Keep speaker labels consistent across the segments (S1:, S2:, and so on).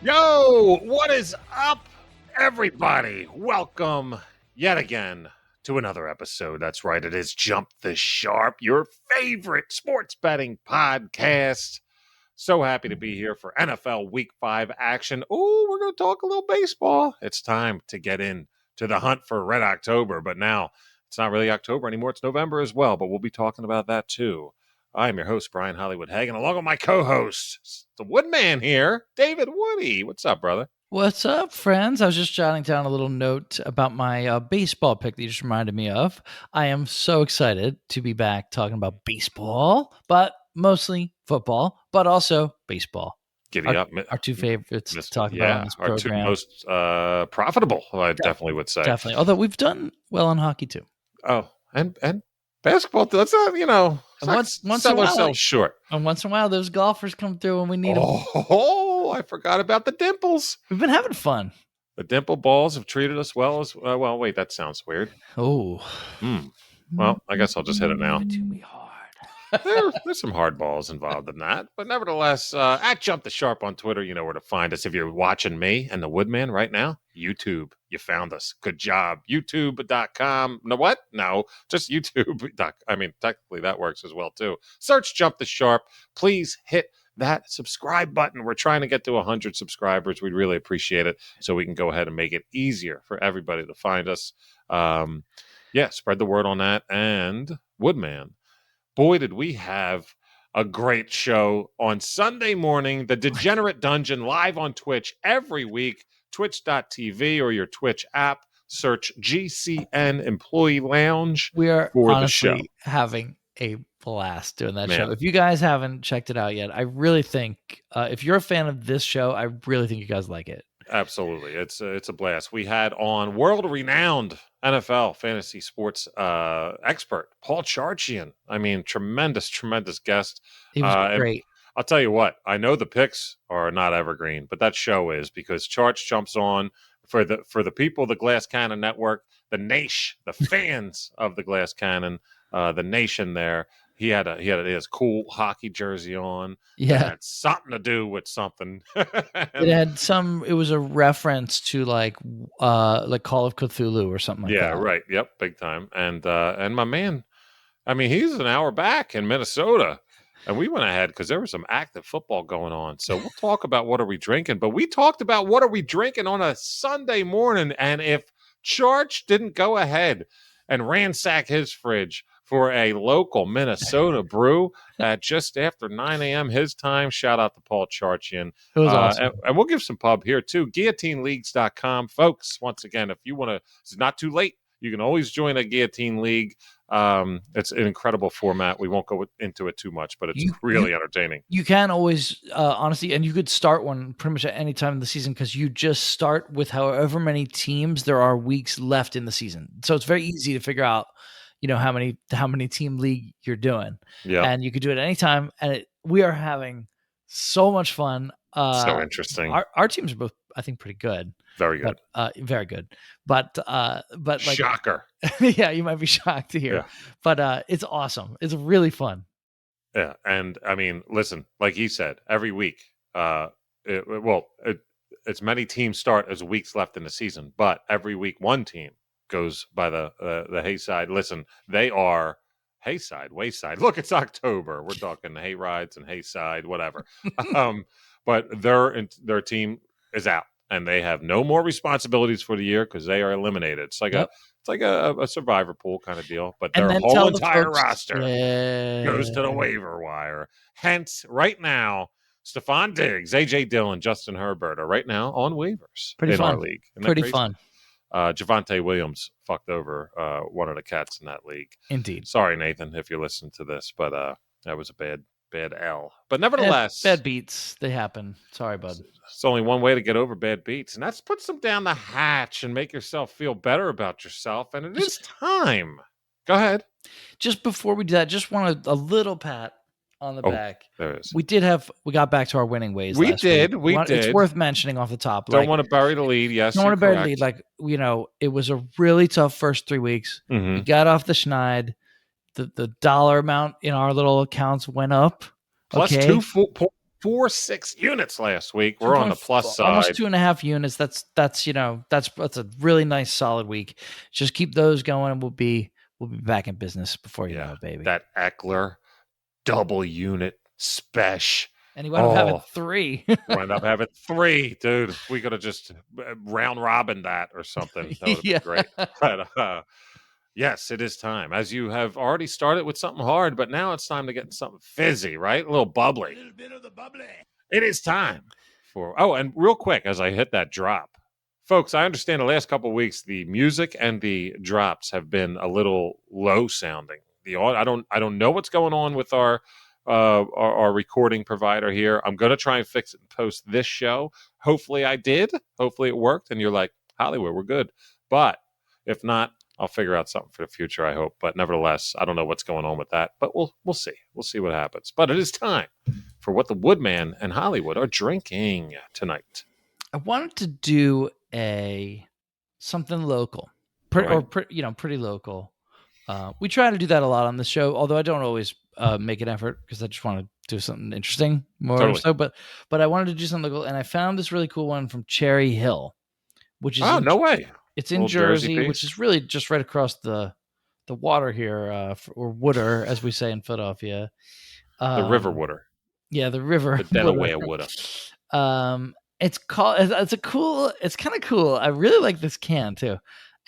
S1: Yo, what is up, everybody? Welcome yet again to another episode. That's right, it is Jump the Sharp, your favorite sports betting podcast. So happy to be here for NFL Week 5 action. Oh, we're going to talk a little baseball. It's time to get in to the hunt for Red October, but now it's not really October anymore. It's November as well, but we'll be talking about that too. I am your host, Brian Hollywood Hagan, along with my co-host, the Woodman here, David Woody. What's up, brother?
S2: What's up, friends? I was just jotting down a little note about my baseball pick that you just reminded me of. I am so excited to be back talking about baseball, but mostly football, but also baseball.
S1: Giddy up.
S2: Our two favorites to talk about on this program.
S1: Our two most profitable, I definitely would say.
S2: Definitely. Although we've done well in hockey, too.
S1: Oh, and basketball, let's not,
S2: once
S1: sell ourselves short.
S2: And once in a while, those golfers come through when we need them.
S1: Oh, I forgot about the dimples.
S2: We've been having fun.
S1: The dimple balls have treated us well as well. Wait, that sounds weird.
S2: Oh.
S1: Well, I guess I'll just hit it now.
S2: To be hard.
S1: There's some hard balls involved in that. But nevertheless, at Jump the Sharp on Twitter, you know where to find us. If you're watching me and the Woodman right now, YouTube, you found us. Good job. YouTube.com. No, what? No, just YouTube. I mean, technically that works as well, too. Search Jump the Sharp. Please hit that subscribe button. We're trying to get to 100 subscribers. We'd really appreciate it so we can go ahead and make it easier for everybody to find us. Spread the word on that. And Woodman, boy, did we have a great show on Sunday morning. The Degenerate Dungeon live on Twitch every week, twitch.tv or your Twitch app. Search GCN Employee Lounge.
S2: We are
S1: for
S2: honestly
S1: the show.
S2: Having a blast doing that show. If you guys haven't checked it out yet, I really think if you're a fan of this show, I really think you guys like it.
S1: Absolutely. It's a blast. We had on world-renowned NFL fantasy sports expert, Paul Charchian. I mean, tremendous guest.
S2: He was great.
S1: I'll tell you what, I know the picks are not evergreen, but that show is, because Charch jumps on for the people of the Glass Cannon Network, the nation, the fans of the Glass Cannon, the nation there. He had his cool hockey jersey on.
S2: Yeah,
S1: it had something to do with something.
S2: It was a reference to like Call of Cthulhu or something like that.
S1: Yeah, right. Yep, big time. And my man, I mean, he's an hour back in Minnesota, and we went ahead because there was some active football going on. So we'll talk about what are we drinking. But we talked about what are we drinking on a Sunday morning, and if Charch didn't go ahead and ransack his fridge for a local Minnesota brew at just after 9 a.m. his time. Shout out to Paul Charchian.
S2: It was awesome.
S1: And we'll give some pub here too. GuillotineLeagues.com. Folks, once again, if you want to, it's not too late. You can always join a Guillotine League. It's an incredible format. We won't go into it too much, but it's really entertaining.
S2: You can always, honestly, and you could start one pretty much at any time in the season because you just start with however many teams there are weeks left in the season. So it's very easy to figure out, how many team league you're doing. Yeah. And you could do it anytime. And we are having so much fun.
S1: So interesting.
S2: Our teams are both, I think, pretty good.
S1: Very good.
S2: Very good. But like,
S1: shocker.
S2: Yeah, you might be shocked to hear. Yeah. But it's awesome. It's really fun.
S1: Yeah. And I mean, listen, like he said, every week, it's many teams start as weeks left in the season, but every week one team goes by the Hayside. Listen, they are Hayside, Wayside. Look, it's October. We're talking hay rides and Hayside, whatever. But their team is out, and they have no more responsibilities for the year because they are eliminated. It's like a survivor pool kind of deal. But their whole entire roster goes to the waiver wire. Hence, right now, Stephon Diggs, AJ Dillon, Justin Herbert are right now on waivers in our league.
S2: Pretty fun.
S1: Javonte Williams fucked over one of the cats in that league.
S2: Indeed.
S1: Sorry, Nathan, if you listen to this, but that was a bad L. But nevertheless,
S2: bad beats, they happen. Sorry, bud.
S1: It's only one way to get over bad beats, and that's put them down the hatch and make yourself feel better about yourself. And it is time. Go ahead.
S2: Just before we do that, just want a little pat on the back.
S1: There is.
S2: We got back to our winning ways.
S1: We did.
S2: It's worth mentioning off the top.
S1: Don't want to bury the lead. Yes.
S2: Don't want to bury the lead. Like, it was a really tough first 3 weeks. Mm-hmm. We got off the schneid. The dollar amount in our little accounts went up.
S1: Plus
S2: okay.
S1: 2.46 units last week. We're on the plus side.
S2: Almost 2.5 units. That's a really nice solid week. Just keep those going, and we'll be back in business before you know it, baby.
S1: That Eckler double unit special.
S2: And he wound up having 3.
S1: Wound up having 3, dude. We could have just round robin that or something. That would have been great. But yes, it is time. As you have already started with something hard, but now it's time to get something fizzy, right? A little bubbly. A little bit of the bubbly. It is time for. Oh, and real quick, as I hit that drop, folks, I understand the last couple of weeks the music and the drops have been a little low sounding. I don't know what's going on with our recording provider here. I'm going to try and fix it and post this show. Hopefully I did. Hopefully it worked. And you're like, Hollywood, we're good. But if not, I'll figure out something for the future, I hope. But nevertheless, I don't know what's going on with that. But we'll see. We'll see what happens. But it is time for what the Woodman and Hollywood are drinking tonight.
S2: I wanted to do something local, pretty local. We try to do that a lot on the show, although I don't always make an effort because I just want to do something interesting more. Totally. So. But I wanted to do something local, and I found this really cool one from Cherry Hill, which is
S1: no way.
S2: It's in Jersey, which is really just right across the water here, or water, as we say in Philadelphia.
S1: The river water.
S2: Yeah, the river.
S1: The Delaware water.
S2: It's kind of cool. I really like this can too,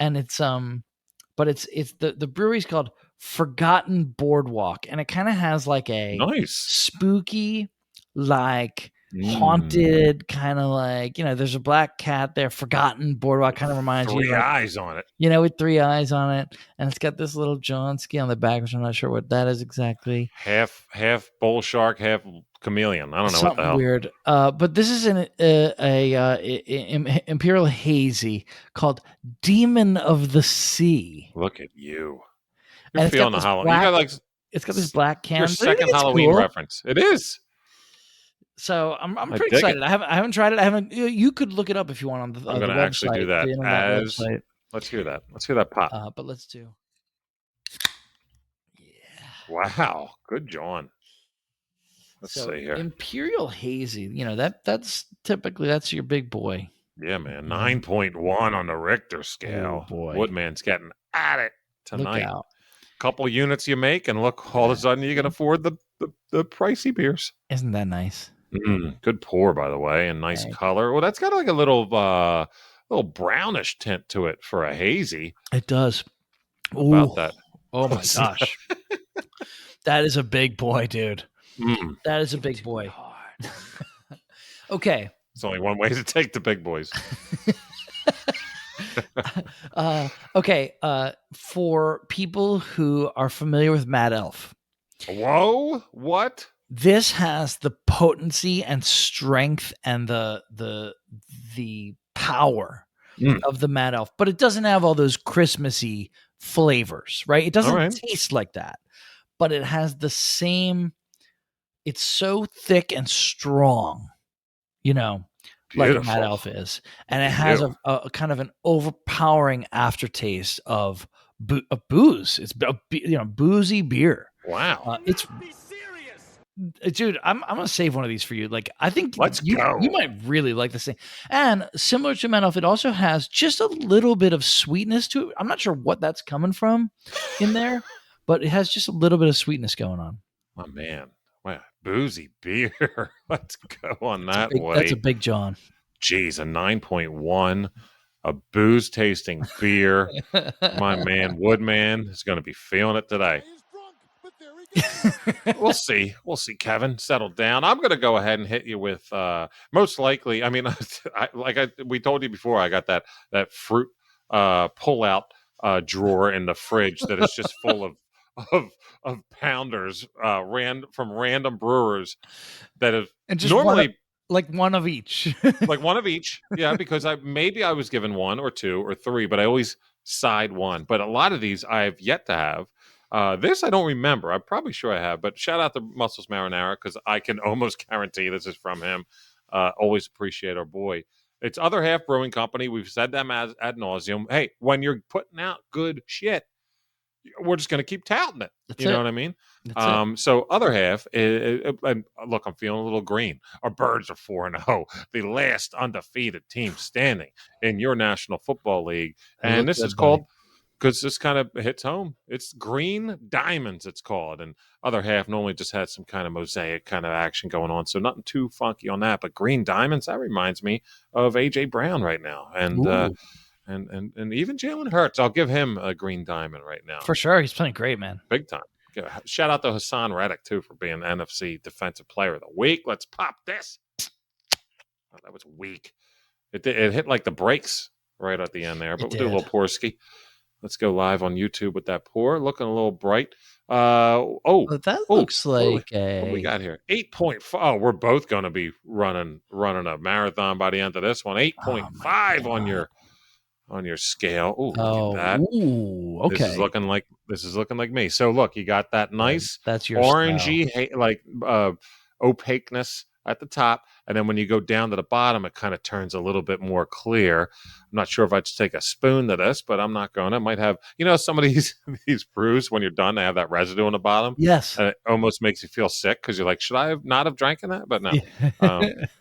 S2: and it's but it's the brewery's called Forgotten Boardwalk, and it kind of has like a
S1: nice
S2: spooky, like haunted, kind of like, there's a black cat there. Forgotten Boardwalk kind of reminds you.
S1: 3 eyes on it.
S2: With 3 eyes on it, and it's got this little Johnsky on the back, which I'm not sure what that is exactly.
S1: Half bull shark, half chameleon. I don't know
S2: something
S1: what the hell.
S2: Weird. But this is an Imperial Hazy called Demon of the Sea.
S1: Look at you. You're feeling the Halloween.
S2: It's got this black can.
S1: Your second Halloween reference. It is.
S2: So I'm pretty excited. I haven't tried it. You could look it up if you want on the.
S1: I'm going to actually do that. Let's hear that. Let's hear that pop.
S2: But let's do.
S1: Yeah. Wow. Good, John. Let's see here.
S2: Imperial Hazy. That's typically your big boy.
S1: Yeah, man. 9.1 on the Richter scale.
S2: Oh, boy.
S1: Woodman's getting at it tonight.
S2: Look out.
S1: Couple units you make, and look, all of a sudden you can afford the pricey beers.
S2: Isn't that nice?
S1: Good pour, by the way, and nice color. Well, that's got like a little brownish tint to it for a hazy.
S2: It does.
S1: About that.
S2: Oh my gosh, that is a big boy, dude. That is a big boy. Okay.
S1: There's only one way to take the big boys.
S2: Okay. For people who are familiar with Mad Elf.
S1: Whoa! What?
S2: This has the potency and strength and the power of the Mad Elf, but it doesn't have all those Christmassy flavors, right? It doesn't taste like that, but it has the same. It's so thick and strong, like Mad Elf is, and it has a kind of an overpowering aftertaste of booze. It's boozy beer.
S1: Wow,
S2: it's. Dude, I'm gonna save one of these for you. Like, I think
S1: Let's go.
S2: You might really like this thing. And similar to Mad Elf, it also has just a little bit of sweetness to it. I'm not sure what that's coming from in there, but it has just a little bit of sweetness going on.
S1: Oh man, wow, boozy beer. Let's go on that way.
S2: That's a big John.
S1: Jeez, a 9.1, a booze tasting beer. My man Woodman is going to be feeling it today. We'll see, Kevin. Settle down. I'm going to go ahead and hit you with most likely. I mean, we told you before, I got that fruit pull out drawer in the fridge that is just full of pounders from random brewers that have normally
S2: one of each.
S1: Like one of each. Yeah, because I was given 1 or 2 or 3, but I always side one. But a lot of these I've yet to have. This I don't remember. I'm probably sure I have, but shout out to Muscles Marinara because I can almost guarantee this is from him. Always appreciate our boy. It's Other Half Brewing Company. We've said them ad nauseum. Hey, when you're putting out good shit, we're just going to keep touting it.
S2: That's
S1: You know
S2: it.
S1: what I mean?
S2: That's it.
S1: So other half, look, I'm feeling a little green. Our Birds are 4-0, the last undefeated team standing in your National Football League,
S2: They
S1: and
S2: look
S1: this is
S2: good, buddy.
S1: called, because this kind of hits home. It's Green Diamonds, it's called, and other half normally just had some kind of mosaic kind of action going on, so nothing too funky on that. But Green Diamonds, that reminds me of AJ Brown right now, and
S2: Ooh,
S1: even Jalen Hurts. I'll give him a Green Diamond right now,
S2: for sure. He's playing great, man.
S1: big time. Shout out to Hassan Reddick too for being the NFC Defensive Player of the Week. Let's pop this. Oh, that was weak. It hit like the brakes right at the end there, but we'll do a little Porsky. Let's go live on YouTube with that pour. Looking a little bright.
S2: That looks like
S1: what do we got here? 8.5. Oh, we're both going to be running a marathon by the end of this one. 8.5 on your scale. Ooh, look at that.
S2: Ooh, okay.
S1: This is looking like me. So look, you got that nice
S2: that's your
S1: orangey like opaqueness at the top, and then when you go down to the bottom, it kind of turns a little bit more clear. I'm not sure if I should take a spoon to this, but I'm not going to. It might have, some of these brews, when you're done, they have that residue on the bottom.
S2: Yes.
S1: And it almost makes you feel sick because you're like, should I not have drank that? But no,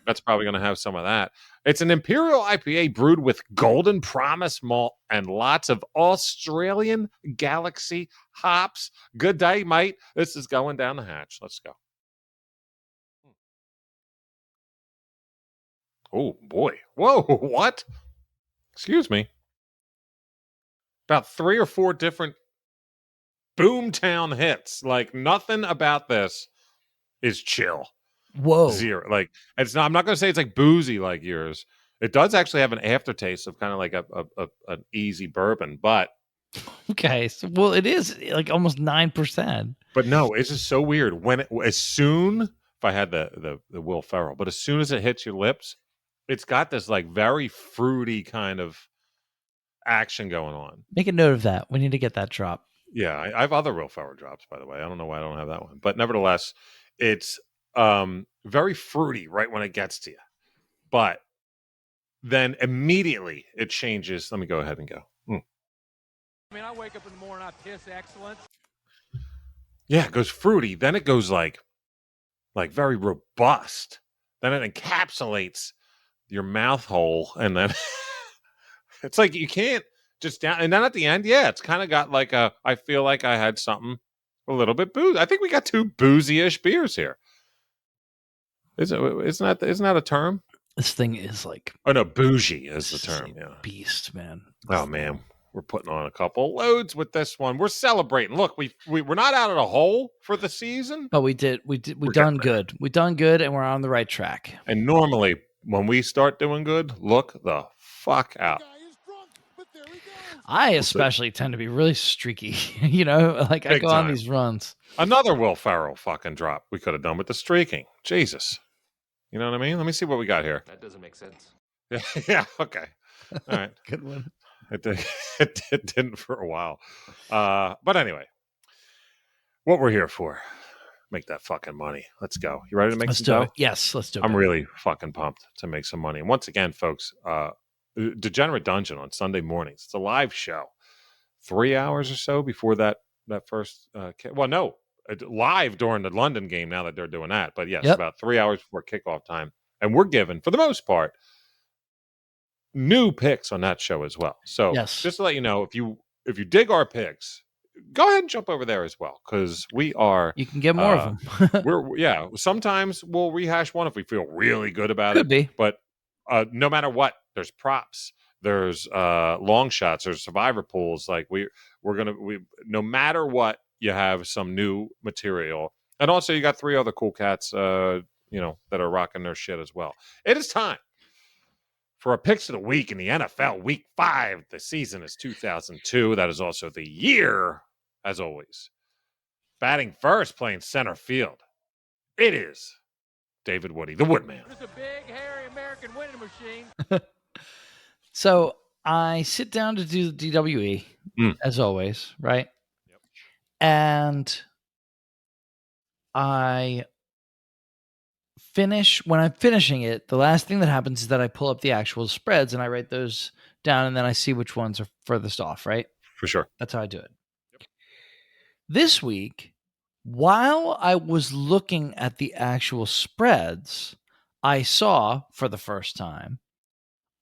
S1: that's probably going to have some of that. It's an Imperial IPA brewed with Golden Promise malt and lots of Australian Galaxy hops. Good day, mate. This is going down the hatch. Let's go. Oh, boy. Whoa, what? Excuse me. About 3 or 4 different boomtown hits. Like, nothing about this is chill.
S2: Whoa.
S1: Zero. Like, it's not. I'm not going to say it's like boozy like yours. It does actually have an aftertaste of kind of like an easy bourbon, but
S2: okay. So, well, it is like almost 9%.
S1: But no, it's just so weird. If I had the Will Ferrell, but as soon as it hits your lips, it's got this like very fruity kind of action going on.
S2: Make a note of that. We need to get that drop.
S1: Yeah, I have other Will Ferrell drops, by the way. I don't know why I don't have that one, but nevertheless, it's very fruity right when it gets to you, but then immediately it changes. Let me go ahead and go.
S3: I mean, I wake up in the morning, I piss excellence.
S1: Yeah, it goes fruity. Then it goes like very robust. Then it encapsulates your mouth hole, and then it's like you can't just down. And then at the end, yeah, it's kind of got like I feel like I had something a little bit boozy. I think we got 2 boozy-ish beers here. Isn't that a term?
S2: This thing is like,
S1: oh no, bougie is the term. Yeah,
S2: beast, man.
S1: Oh man, we're putting on a couple loads with this one. We're celebrating. Look, we're not out of the hole for the season,
S2: but we done good. We done good, and we're on the right track.
S1: And normally, when we start doing good, look the fuck out.
S2: I especially tend to be really streaky. Like big I go time. On these runs.
S1: Another Will Ferrell fucking drop we could have done with the streaking. Jesus. You know what I mean? Let me see what we got here.
S3: That doesn't make sense.
S1: Yeah, okay. All right.
S2: Good one.
S1: It didn't for a while. But anyway, what we're here for. Make that fucking money. Let's go. You ready to make some dough?
S2: Yes, let's do it.
S1: I'm really fucking pumped to make some money. And once again, folks, Degenerate Dungeon on Sunday mornings. It's a live show. 3 hours or so before that first live during the London game now that they're doing that. But yes, about 3 hours before kickoff time. And we're given, for the most part, new picks on that show as well. So just to let you know, if you dig our picks, go ahead and jump over there as well, because we are.
S2: You can get more of them.
S1: Sometimes we'll rehash one if we feel really good about
S2: Could be.
S1: But no matter what, there's props, there's long shots, there's survivor pools. Like we're gonna no matter what, you have some new material, and also you got 3 other cool cats, that are rocking their shit as well. It is time for our picks of the week in the NFL Week 5. The season is 2002. That is also the year, as always. Batting first, playing center field, it is David Woody, the Woodman.
S3: It's a big, hairy American winning machine.
S2: So I sit down to do the DWE, as always, right?
S1: Yep.
S2: And when I'm finishing it, the last thing that happens is that I pull up the actual spreads and I write those down, and then I see which ones are furthest off, right?
S1: For sure.
S2: That's how I do it. Yep. This week, while I was looking at the actual spreads, I saw for the first time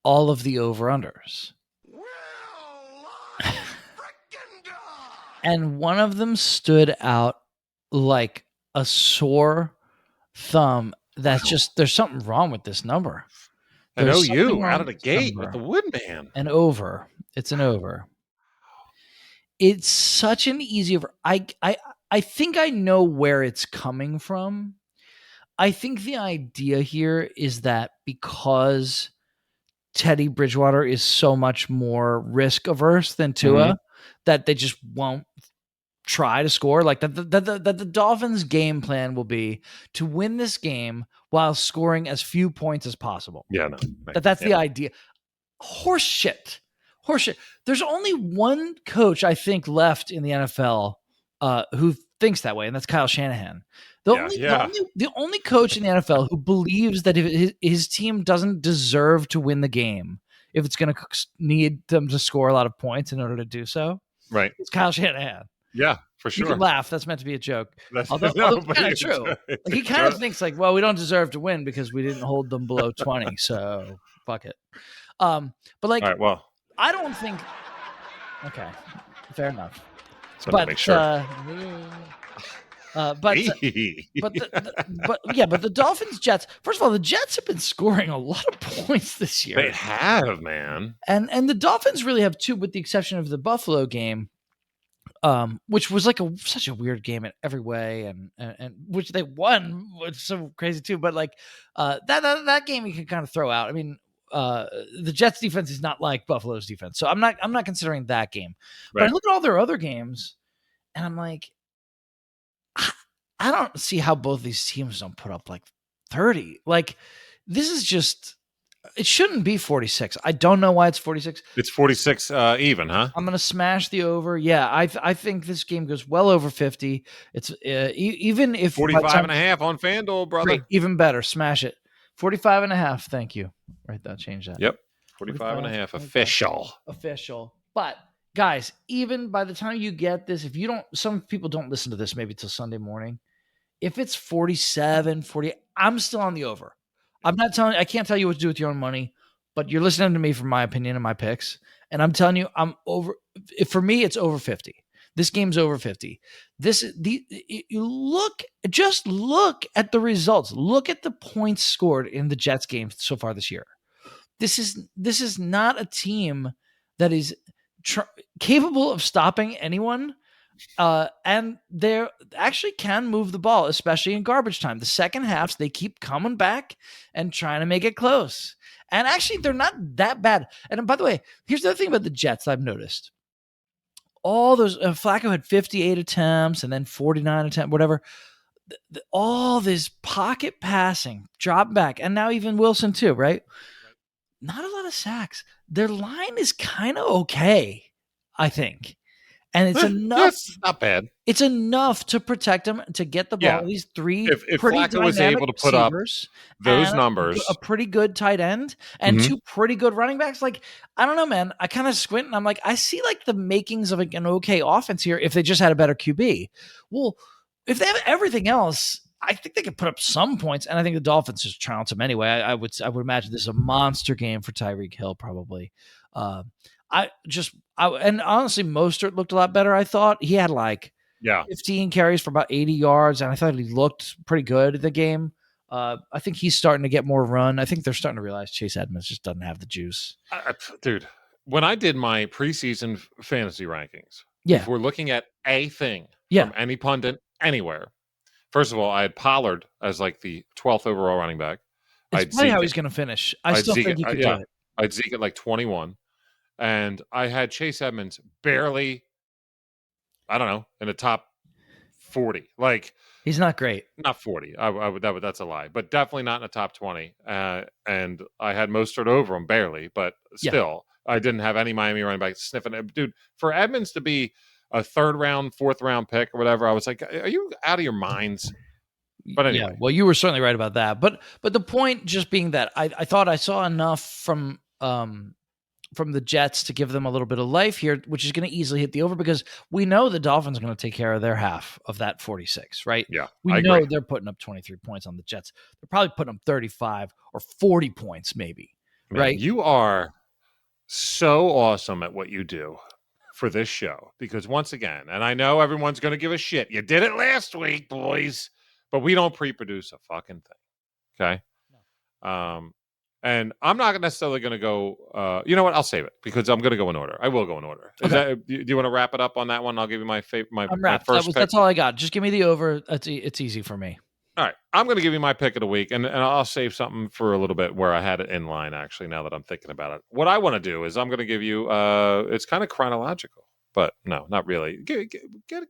S2: all of the over-unders. And one of them stood out like a sore thumb. That's just, there's something wrong with this number.
S1: And
S2: There's something
S1: OU
S2: wrong
S1: out of the
S2: with this
S1: gate
S2: number.
S1: with the Woodman.
S2: An over. It's an over. It's such an easy over. I think I know where it's coming from. I think the idea here is that because Teddy Bridgewater is so much more risk averse than Tua, that they just won't try to score. Like that the Dolphins' game plan will be to win this game while scoring as few points as possible.
S1: Yeah, no.
S2: That's the idea. Horse shit. There's only one coach I think left in the NFL who thinks that way, and that's Kyle Shanahan. The only coach in the NFL who believes that if his team doesn't deserve to win the game, if it's going to need them to score a lot of points in order to do so,
S1: right,
S2: it's Kyle Shanahan.
S1: Yeah, for sure.
S2: You can laugh. That's meant to be a joke. Although it's kind of true. He kind of thinks like, well, we don't deserve to win because we didn't hold them below 20, so fuck it. But like,
S1: all right, well,
S2: I don't think. Okay, fair enough.
S1: But make sure.
S2: But the Dolphins Jets. First of all, the Jets have been scoring a lot of points this year.
S1: They have, man.
S2: And the Dolphins really have too, with the exception of the Buffalo game, which was like such a weird game in every way, and which they won, which is so crazy too. But like that game you can kind of throw out. I mean, the Jets defense is not like Buffalo's defense, so I'm not considering that game. Right. But I look at all their other games, and I'm like, I don't see how both these teams don't put up like 30. Like, this is just, it shouldn't be 46. I don't know why it's 46.
S1: It's 46 even, huh?
S2: I'm gonna smash the over. Yeah, I think this game goes well over 50. It's even if
S1: 45.5 on FanDuel, brother.
S2: Great, even better. Smash it. 45.5. Thank you. Right, that change that.
S1: Yep. 45.5 official.
S2: But guys, even by the time you get this, if you don't, some people don't listen to this maybe till Sunday morning. If it's 47, 40, I'm still on the over. I can't tell you what to do with your own money, but you're listening to me for my opinion and my picks. And I'm telling you, I'm over. For me, it's over 50. This game's over 50. Look at the results. Look at the points scored in the Jets game so far this year. This is not a team that is capable of stopping anyone. And they actually can move the ball, especially in garbage time. The second halves, they keep coming back and trying to make it close. And actually, they're not that bad. And by the way, here's the other thing about the Jets I've noticed. All those, Flacco had 58 attempts and then 49 attempts, whatever. All this pocket passing, drop back, and now even Wilson too, right? Not a lot of sacks. Their line is kind of okay, I think. And it's enough.
S1: That's not bad.
S2: It's enough to protect them, to get the ball. These three
S1: if
S2: pretty
S1: Flacco was able to put up those numbers,
S2: a pretty good tight end and two pretty good running backs. Like, I don't know, man. I kind of squint and I'm like, I see like the makings of an okay offense here if they just had a better QB. Well, if they have everything else, I think they could put up some points, and I think the Dolphins just trounce them anyway. I would imagine this is a monster game for Tyreek Hill, probably. And honestly, Mostert looked a lot better. I thought he had 15 carries for about 80 yards, and I thought he looked pretty good in the game. I think he's starting to get more run. I think they're starting to realize Chase Edmonds just doesn't have the juice.
S1: Dude, when I did my preseason fantasy rankings, if we're looking at a thing from any pundit anywhere, first of all, I had Pollard as like the 12th overall running back.
S2: It's funny how he's going to finish. I still think he could do it.
S1: I'd Zeke at like 21. And I had Chase Edmonds barely, I don't know, in the top 40. Like,
S2: he's not great.
S1: Not 40. That's a lie, but definitely not in the top 20. And I had Mostert over him barely, but still, I didn't have any Miami running back sniffing it. Dude, for Edmonds to be a third round, fourth round pick or whatever, I was like, are you out of your minds? But anyway.
S2: Yeah, well, you were certainly right about that. But the point just being that I thought I saw enough from from the Jets to give them a little bit of life here, which is going to easily hit the over because we know the Dolphins are going to take care of their half of that 46, right?
S1: Yeah,
S2: we
S1: I
S2: know
S1: agree.
S2: they're putting up 23 points on the Jets. They're probably putting up 35 or 40 points maybe,
S1: Man,
S2: right?
S1: you are so awesome at what you do for this show because once again, and I know everyone's going to give a shit. You did it last week, boys, but we don't pre-produce a fucking thing. Okay. And I'm not necessarily going to go. You know what? I'll save it because I'm going to go in order. I will go in order. Is
S2: Okay.
S1: that? Do you want to wrap it up on that one? I'll give you my my
S2: I'm wrapped.
S1: first pick.
S2: That's all I got. Just give me the over. It's easy for me.
S1: All right, I'm going to give you my pick of the week, and I'll save something for a little bit where I had it in line. Actually, now that I'm thinking about it, what I want to do is I'm going to give you. It's kind of chronological, but no, not really. Get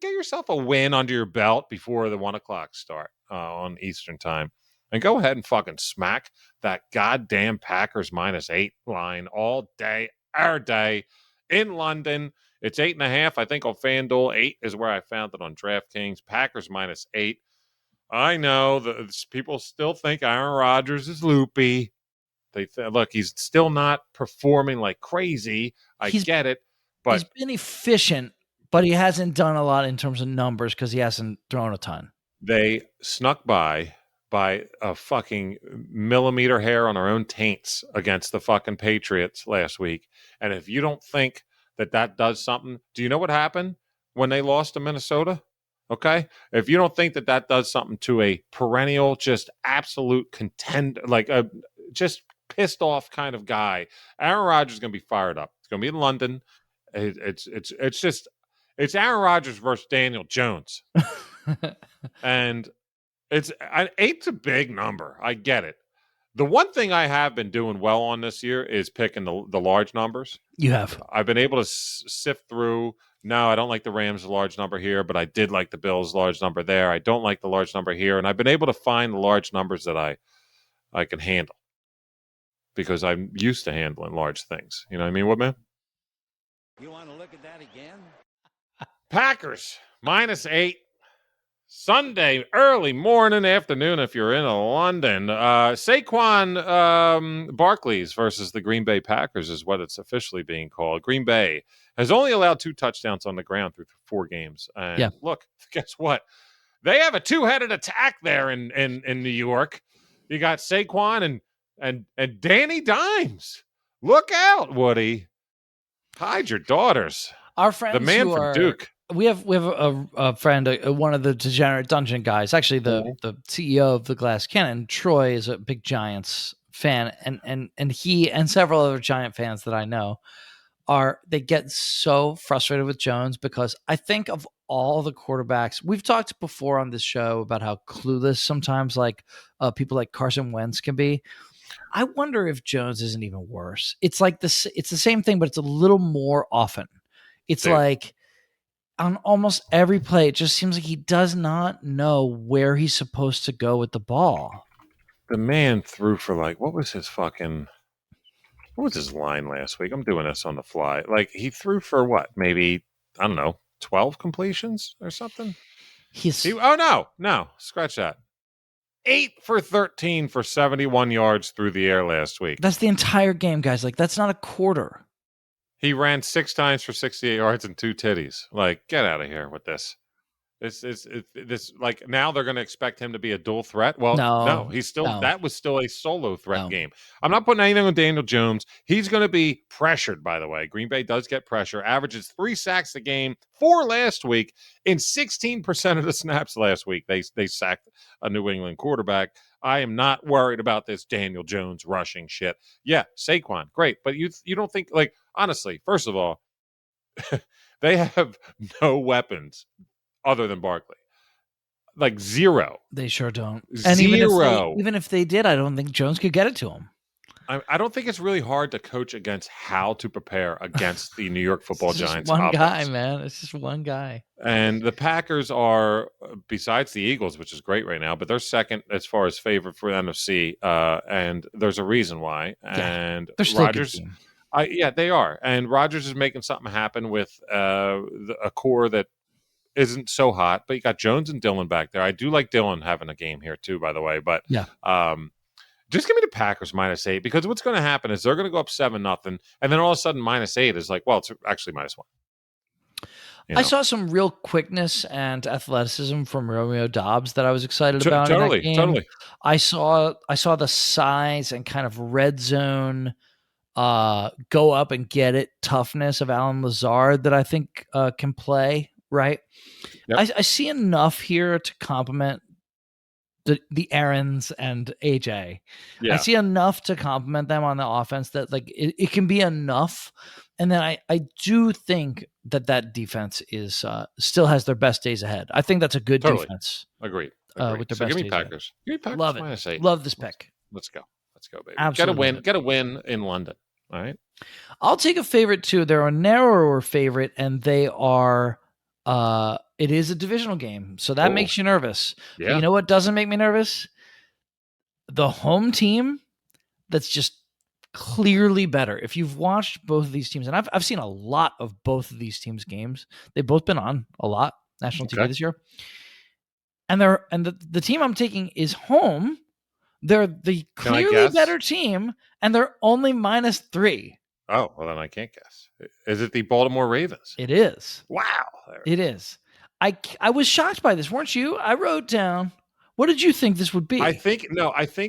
S1: yourself a win under your belt before the 1:00 start on Eastern time, and go ahead and fucking smack that goddamn Packers -8 line all day, our day in London. It's 8.5. I think on FanDuel 8 is where I found it on DraftKings. Packers -8. I know that people still think Aaron Rodgers is loopy. Look, he's still not performing like crazy. I get it, but
S2: he's been efficient, but he hasn't done a lot in terms of numbers because he hasn't thrown a ton.
S1: They snuck by a fucking millimeter hair on our own taints against the fucking Patriots last week. And if you don't think that does something, do you know what happened when they lost to Minnesota? Okay. If you don't think that does something to a perennial, just absolute contender, like a just pissed off kind of guy, Aaron Rodgers is going to be fired up. It's going to be in London. It's Aaron Rodgers versus Daniel Jones. And eight's a big number. I get it. The one thing I have been doing well on this year is picking the large numbers.
S2: You have.
S1: I've been able to sift through. No, I don't like the Rams' large number here, but I did like the Bills' large number there. I don't like the large number here. And I've been able to find the large numbers that I can handle because I'm used to handling large things. You know what I mean, Woodman?
S4: You want to look at that again?
S1: Packers -8. Sunday, early morning, afternoon, if you're in London. Saquon Barkley's versus the Green Bay Packers is what it's officially being called. Green Bay has only allowed 2 touchdowns on the ground through 4 games. And look, guess what? They have a 2-headed attack there in New York. You got Saquon and Danny Dimes. Look out, Woody. Hide your daughters.
S2: Our friends,
S1: the man from Duke.
S2: We have a friend, one of the Degenerate Dungeon guys, actually the CEO of the Glass Cannon. Troy is a big Giants fan, and he and several other Giant fans that I know they get so frustrated with Jones because I think of all the quarterbacks we've talked before on this show about how clueless sometimes like people like Carson Wentz can be. I wonder if Jones isn't even worse. It's like this. It's the same thing, but it's a little more often. It's like on almost every play, it just seems like he does not know where he's supposed to go with the ball.
S1: The man threw for what was his line last week? I'm doing this on the fly. Like he threw for what? Maybe, I don't know, 12 completions or something? No, scratch that. 8 for 13 for 71 yards through the air last week.
S2: That's the entire game, guys. Like that's not a quarter.
S1: He ran 6 times for 68 yards and 2 titties. Like, get out of here with this. This like now they're going to expect him to be a dual threat. Well, no, he's still that was still a solo threat game. I'm not putting anything on Daniel Jones. He's going to be pressured, by the way. Green Bay does get pressure. Averages 3 sacks a game, 4 last week. In 16% of the snaps last week, they sacked a New England quarterback. I am not worried about this Daniel Jones rushing shit. Yeah, Saquon, great, but you don't think honestly, first of all, they have no weapons other than Barkley. Like zero.
S2: They sure don't.
S1: And
S2: even if they did, I don't think Jones could get it to him.
S1: I don't think it's really hard to coach against how to prepare against the New York Football Giants.
S2: One guy, man. It's just one guy.
S1: And the Packers are, besides the Eagles, which is great right now, but they're second as far as favorite for the NFC. And there's a reason why. And
S2: they're still Rodgers.
S1: They are. And Rodgers is making something happen with a core that isn't so hot, but you got Jones and Dillon back there. I do like Dillon having a game here too, by the way. But Just give me the Packers -8 because what's going to happen is they're going to go up 7-0, and then all of a sudden -8 is like, well, it's actually -1.
S2: I saw some real quickness and athleticism from Romeo Dobbs that I was excited about in that game.
S1: Totally.
S2: I saw the size and kind of red zone go up and get it toughness of Alan Lazard that I think can play, right?
S1: Yep.
S2: I see enough here to complement the Aarons and AJ.
S1: Yeah.
S2: I see enough to complement them on the offense that like it can be enough. And then I do think that defense is still has their best days ahead. I think that's a good defense.
S1: Agreed.
S2: With their
S1: So
S2: best
S1: give me
S2: days ahead.
S1: Packers. Give me Packers
S2: Love it.
S1: -8.
S2: Love this pick.
S1: Let's go, baby.
S2: Absolutely.
S1: Get a win in London. All right.
S2: I'll take a favorite too. They're a narrower favorite, and they are. It is a divisional game, so that makes you nervous.
S1: Yeah.
S2: But you know what doesn't make me nervous? The home team that's just clearly better. If you've watched both of these teams, and I've seen a lot of both of these teams' games, they've both been on a lot national TV this year. And the team I'm taking is home. They're the clearly better team, and they're only -3.
S1: Oh, well, then I can't guess. Is it the Baltimore Ravens?
S2: It is.
S1: Wow.
S2: It is. I was shocked by this, weren't you? I wrote down, what did you think this would be?
S1: I think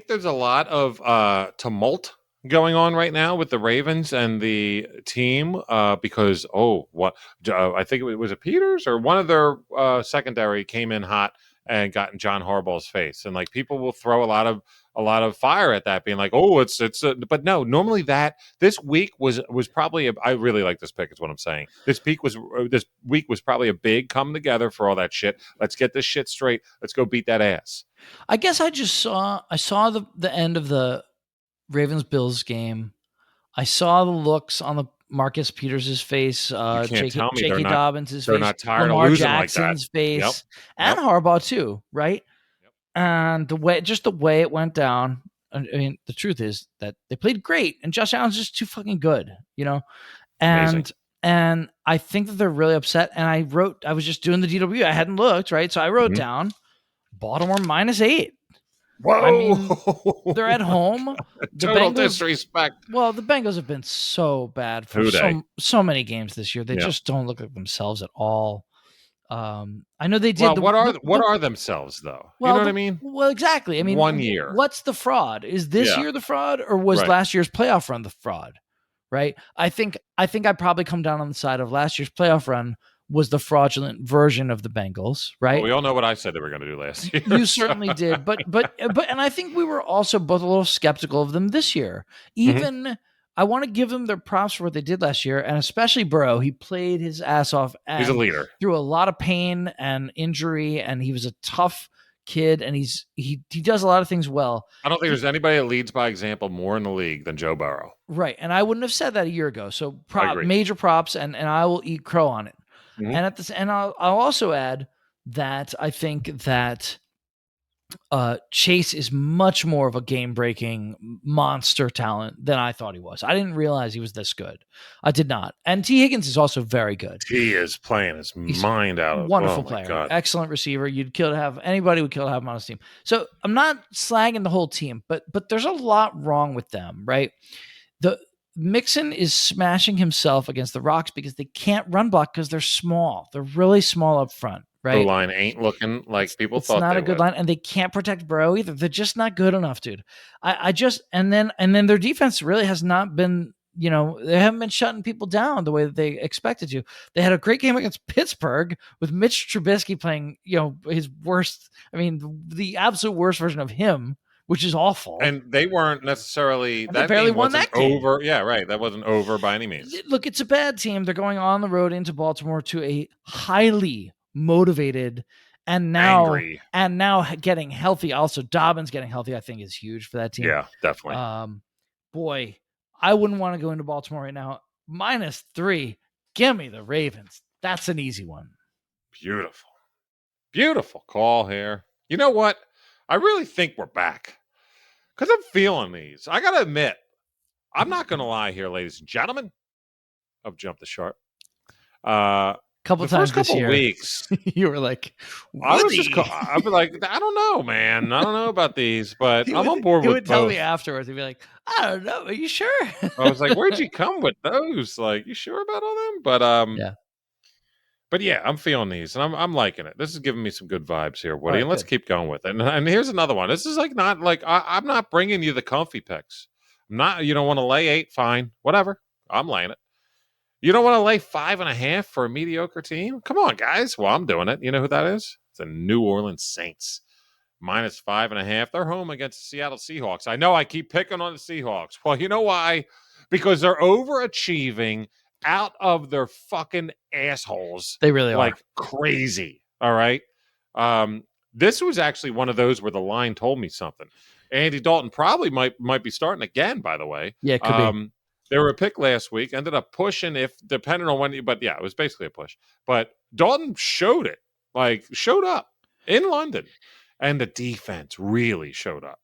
S1: there's a lot of tumult going on right now with the Ravens and the team because I think it was a Peters or one of their secondary came in hot and got in John Harbaugh's face, and like people will throw a lot of fire at that, being like, oh, but no, normally this week was probably I really like this pick is what I'm saying. This week was probably a big come together for all that shit. Let's get this shit straight. Let's go beat that ass.
S2: I guess I saw the end of the Ravens-Bills game. I saw the looks on the Marcus Peters' face, J.K. Dobbins' face,
S1: they're not tired
S2: Lamar
S1: of losing
S2: Jackson's
S1: like that.
S2: face, and Harbaugh too, right?
S1: Yep.
S2: And the way it went down. I mean, the truth is that they played great, and Josh Allen's just too fucking good, And
S1: Amazing.
S2: And I think that they're really upset. And I was just doing the DW. I hadn't looked, right? So I wrote down Baltimore -8.
S1: Whoa!
S2: I mean, they're at home.
S1: Total disrespect.
S2: Well, the Bengals have been so bad for so many games this year. They just don't look like themselves at all. I know they did.
S1: Well, what are themselves though?
S2: Well,
S1: you know what I mean?
S2: Well, exactly. I mean,
S1: 1 year.
S2: What's the fraud? Is this year the fraud, or was last year's playoff run the fraud? Right. I think I'd probably come down on the side of last year's playoff run was the fraudulent version of the Bengals, right?
S1: Well, we all know what I said they were going to do last year.
S2: You certainly did, but and I think we were also both a little skeptical of them this year. Even I want to give them their props for what they did last year, and especially Burrow. He played his ass off.
S1: He's a leader
S2: through a lot of pain and injury, and he was a tough kid, and he does a lot of things well.
S1: I don't think there's anybody that leads by example more in the league than Joe Burrow.
S2: Right, and I wouldn't have said that a year ago. So major props, and I will eat crow on it. And I'll also add that I think that Chase is much more of a game-breaking monster talent than I thought he was. I didn't realize he was this good. I did not. And T. Higgins is also very good.
S1: He is playing his mind out.
S2: Wonderful player. God. Excellent receiver. Anybody would kill to have him on his team. So I'm not slagging the whole team, but there's a lot wrong with them, right? Mixon is smashing himself against the rocks because they can't run block because they're small. They're really small up front, right?
S1: The line ain't looking like people thought. It's
S2: not a good line, and they can't protect Burrow either. They're just not good enough, dude. And then their defense really has not been. They haven't been shutting people down the way that they expected to. They had a great game against Pittsburgh with Mitch Trubisky playing, his worst. I mean, the absolute worst version of him. Which is awful.
S1: And they weren't necessarily
S2: that barely won that game.
S1: Over. Yeah, right. That wasn't over by any means.
S2: Look, it's a bad team. They're going on the road into Baltimore to a highly motivated and now getting healthy. Also, Dobbins getting healthy, I think, is huge for that team.
S1: Yeah, definitely.
S2: Boy, I wouldn't want to go into Baltimore right now. -3. Give me the Ravens. That's an easy one.
S1: Beautiful. Beautiful call here. You know what? I really think we're back because I'm feeling these. I got to admit, I'm not going to lie here, ladies and gentlemen of Jump the Sharp.
S2: couple
S1: The
S2: times
S1: first
S2: this
S1: couple
S2: year,
S1: weeks,
S2: you were like,
S1: I was just,
S2: Woody.
S1: I'd be like, I don't know, man. I don't know about these, but
S2: He
S1: I'm on
S2: would,
S1: board
S2: he
S1: with
S2: would tell me
S1: both.
S2: afterwards. He'd be like, I don't know. Are you sure?
S1: I was like, where'd you come with those? Like, you sure about all them?
S2: Yeah.
S1: But yeah, I'm feeling these, and I'm liking it. This is giving me some good vibes here, Woody.
S2: right,
S1: And let's
S2: good.
S1: keep going with it. And here's another one. This is like not like I'm not bringing you the comfy picks. I'm not. You don't want to lay 8? Fine, whatever. I'm laying it. You don't want to lay 5.5 for a mediocre team? Come on, guys. Well, I'm doing it. You know who that is? It's the New Orleans Saints. -5.5. They're home against the Seattle Seahawks. I know I keep picking on the Seahawks. Well, you know why? Because they're overachieving out of their fucking assholes
S2: They really are.
S1: like crazy. All right. This was actually one of those where the line told me something. Andy Dalton probably might be starting again, by the way.
S2: Yeah, it could be.
S1: They were a pick last week, ended up pushing if depending on when you, but yeah, it was basically a push. But Dalton showed it, like showed up in London, and the defense really showed up.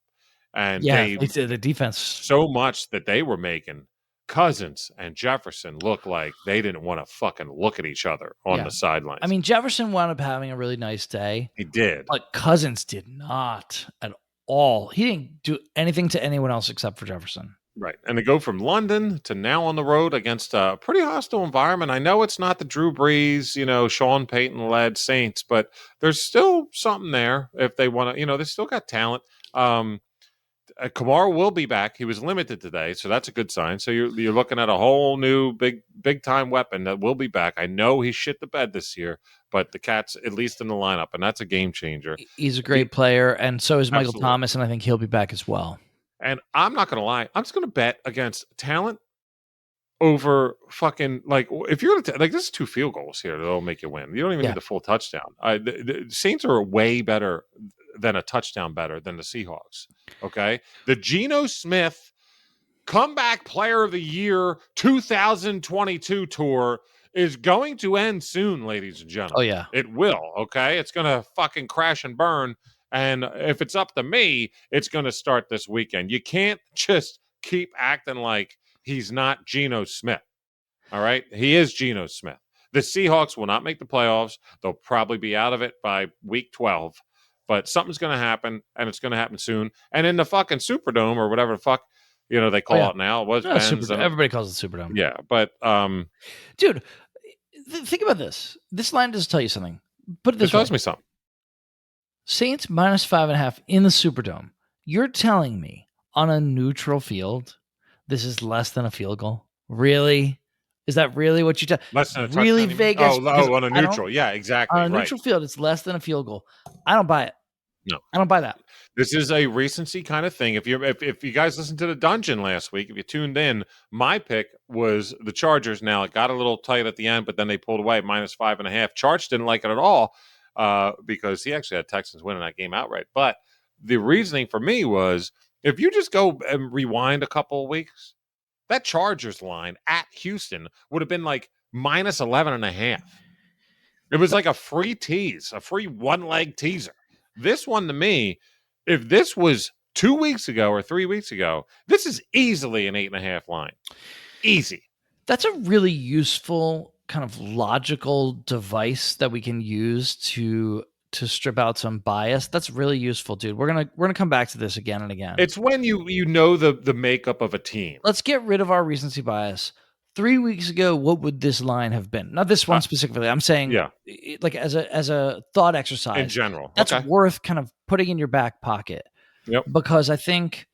S1: And
S2: Yeah,
S1: they
S2: the defense.
S1: so much that they were making Cousins and Jefferson look like they didn't want to fucking look at each other on the sidelines.
S2: I mean, Jefferson wound up having a really nice day.
S1: He did.
S2: But Cousins did not at all. He didn't do anything to anyone else except for Jefferson.
S1: Right. And to go from London to now on the road against a pretty hostile environment. I know it's not the Drew Brees, Sean Payton led Saints, but there's still something there if they want to, they still got talent. Kamara will be back. He was limited today, so that's a good sign. So you're looking at a whole new big time weapon that will be back. I know he shit the bed this year, but the Cat's at least in the lineup, and that's a game changer.
S2: He's a great player, and so is Michael
S1: Absolutely.
S2: Thomas, and I think he'll be back as well.
S1: And I'm not going to lie. I'm just going to bet against talent over fucking, like, if you're going to, like, this is 2 field goals here that'll make you win. You don't even need the full touchdown. The Saints are way better than a touchdown better than the Seahawks. Okay. The Geno Smith Comeback Player of the Year 2022 tour is going to end soon, ladies and gentlemen.
S2: Oh, yeah.
S1: It will. Okay. It's going to fucking crash and burn. And if it's up to me, it's going to start this weekend. You can't just keep acting like he's not Geno Smith. All right? He is Geno Smith. The Seahawks will not make the playoffs. They'll probably be out of it by week 12. But something's going to happen, and it's going to happen soon. And in the fucking Superdome or whatever the fuck, they call it now. It was Ben's.
S2: Everybody calls it Superdome.
S1: Yeah, but
S2: dude, think about this. This line does tell you something. Put it this
S1: way. It tells me something.
S2: Saints -5.5 in the Superdome. You're telling me on a neutral field, this is less than a field goal? Really? Is that really what you tell?
S1: Less than a
S2: really
S1: touchdown,
S2: Vegas?
S1: on a neutral. Yeah, exactly.
S2: On a neutral field, it's less than a field goal. I don't buy it.
S1: No,
S2: I don't buy that.
S1: This is a recency kind of thing. If you guys listened to the Dungeon last week, if you tuned in, my pick was the Chargers. Now it got a little tight at the end, but then they pulled away -5.5. Charge didn't like it at all because he actually had Texans winning that game outright. But the reasoning for me was if you just go and rewind a couple of weeks, that Chargers line at Houston would have been like -11.5. It was like a free tease, a free one-leg teaser. This one to me, if this was 2 weeks ago or 3 weeks ago, this is easily an 8.5 line. Easy.
S2: That's a really useful kind of logical device that we can use to strip out some bias. That's really useful, dude. We're gonna come back to this again and again.
S1: It's when you know the makeup of a team.
S2: Let's get rid of our recency bias. 3 weeks ago, what would this line have been? Not this one specifically. I'm saying, like as a thought exercise
S1: in general.
S2: That's worth kind of putting in your back pocket.
S1: Yep.
S2: Because I think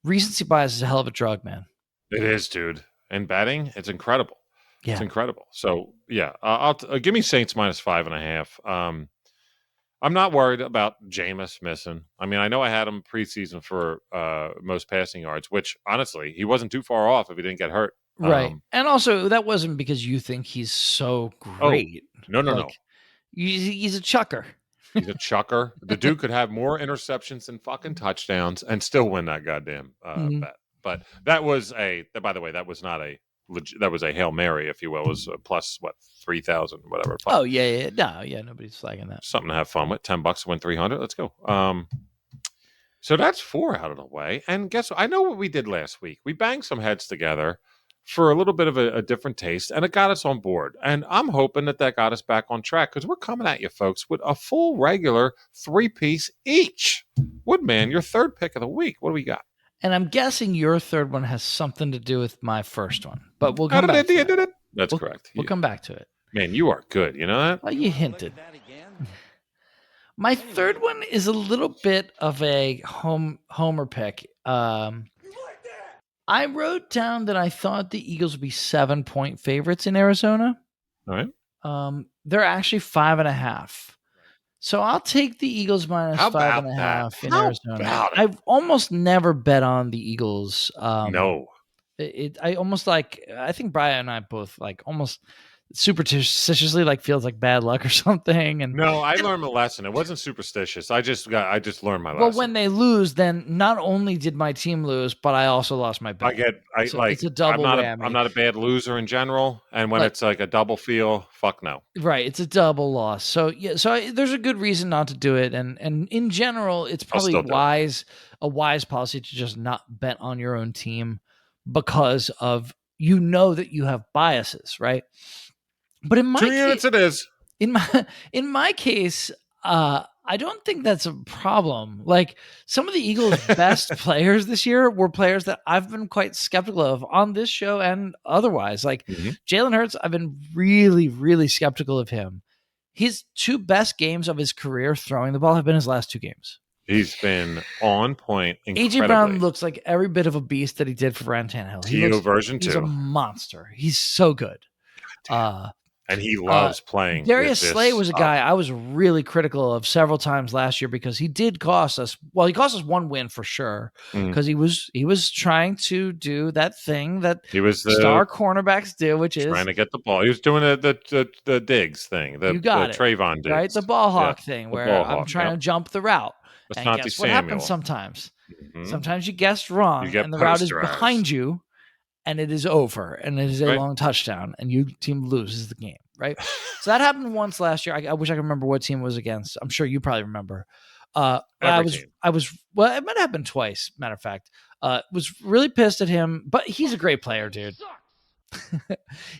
S2: recency bias is a hell of a drug, man.
S1: It is, dude. And betting, it's incredible.
S2: Yeah.
S1: It's incredible. So yeah, I'll give me Saints -5.5. I'm not worried about Jameis missing. I mean, I know I had him preseason for most passing yards, which honestly, he wasn't too far off if he didn't get hurt.
S2: Right. And also, that wasn't because you think he's so great.
S1: No.
S2: He's a chucker.
S1: He's a chucker. The dude could have more interceptions than fucking touchdowns and still win that goddamn bet. But that was by the way, that was not that was a Hail Mary, if you will. It was plus, 3,000, whatever.
S2: Oh, yeah. No, yeah, nobody's flagging that.
S1: Something to have fun with. $10 to win 300. Let's go. So that's 4 out of the way. And guess what? I know what we did last week. We banged some heads together for a little bit of a different taste, and it got us on board. And I'm hoping that got us back on track because we're coming at you, folks, with a full regular 3-piece each. Woodman, your third pick of the week. What do we got?
S2: And I'm guessing your third one has something to do with my first one, but we'll come back to that.
S1: That's correct.
S2: We'll come back to it.
S1: Man, you are good. You know that?
S2: Well, you hinted. My third one is a little bit of a homer pick. I wrote down that I thought the Eagles would be 7-point favorites in Arizona.
S1: All right.
S2: They're actually 5.5. So I'll take the Eagles minus 5.5 in Arizona. I've almost never bet on the Eagles.
S1: No.
S2: I think Brian and I both almost superstitiously feels like bad luck or something. And
S1: no, I learned my lesson. It wasn't superstitious. I just learned my lesson.
S2: Well, when they lose, then not only did my team lose, but I also lost my bet.
S1: It's a double whammy. I'm not a bad loser in general, and when it's like a double feel, fuck no.
S2: Right, it's a double loss. So yeah, there's a good reason not to do it, and in general, it's probably a wise policy to just not bet on your own team because of that you have biases, right? But in my case,
S1: it is.
S2: In my case, I don't think that's a problem. Some of the Eagles' best players this year were players that I've been quite skeptical of on this show and otherwise. Jalen Hurts, I've been really, really skeptical of him. His 2 best games of his career throwing the ball have been his last 2 games.
S1: He's been on point.
S2: AJ Brown looks like every bit of a beast that he did for Ryan Tannehill.
S1: version 2.
S2: He's a monster. He's so good.
S1: And he loves playing.
S2: Darius Slay was a guy I was really critical of several times last year because he did cost us. Well, he cost us 1 win for sure because he was trying to do that thing that star cornerbacks do, which is
S1: trying to get the ball. He was doing the Diggs thing, the Trayvon Diggs,
S2: right? The ball hawk thing where I'm trying to jump the route.
S1: That's
S2: and guess what happens sometimes? Sometimes you guessed wrong, and the route is behind you. And it is over, and it is a long touchdown, and your team loses the game, right? So that happened once last year. I wish I could remember what team it was against. I'm sure you probably remember. Well, it might have happened twice, matter of fact. Was really pissed at him, but he's a great player, dude.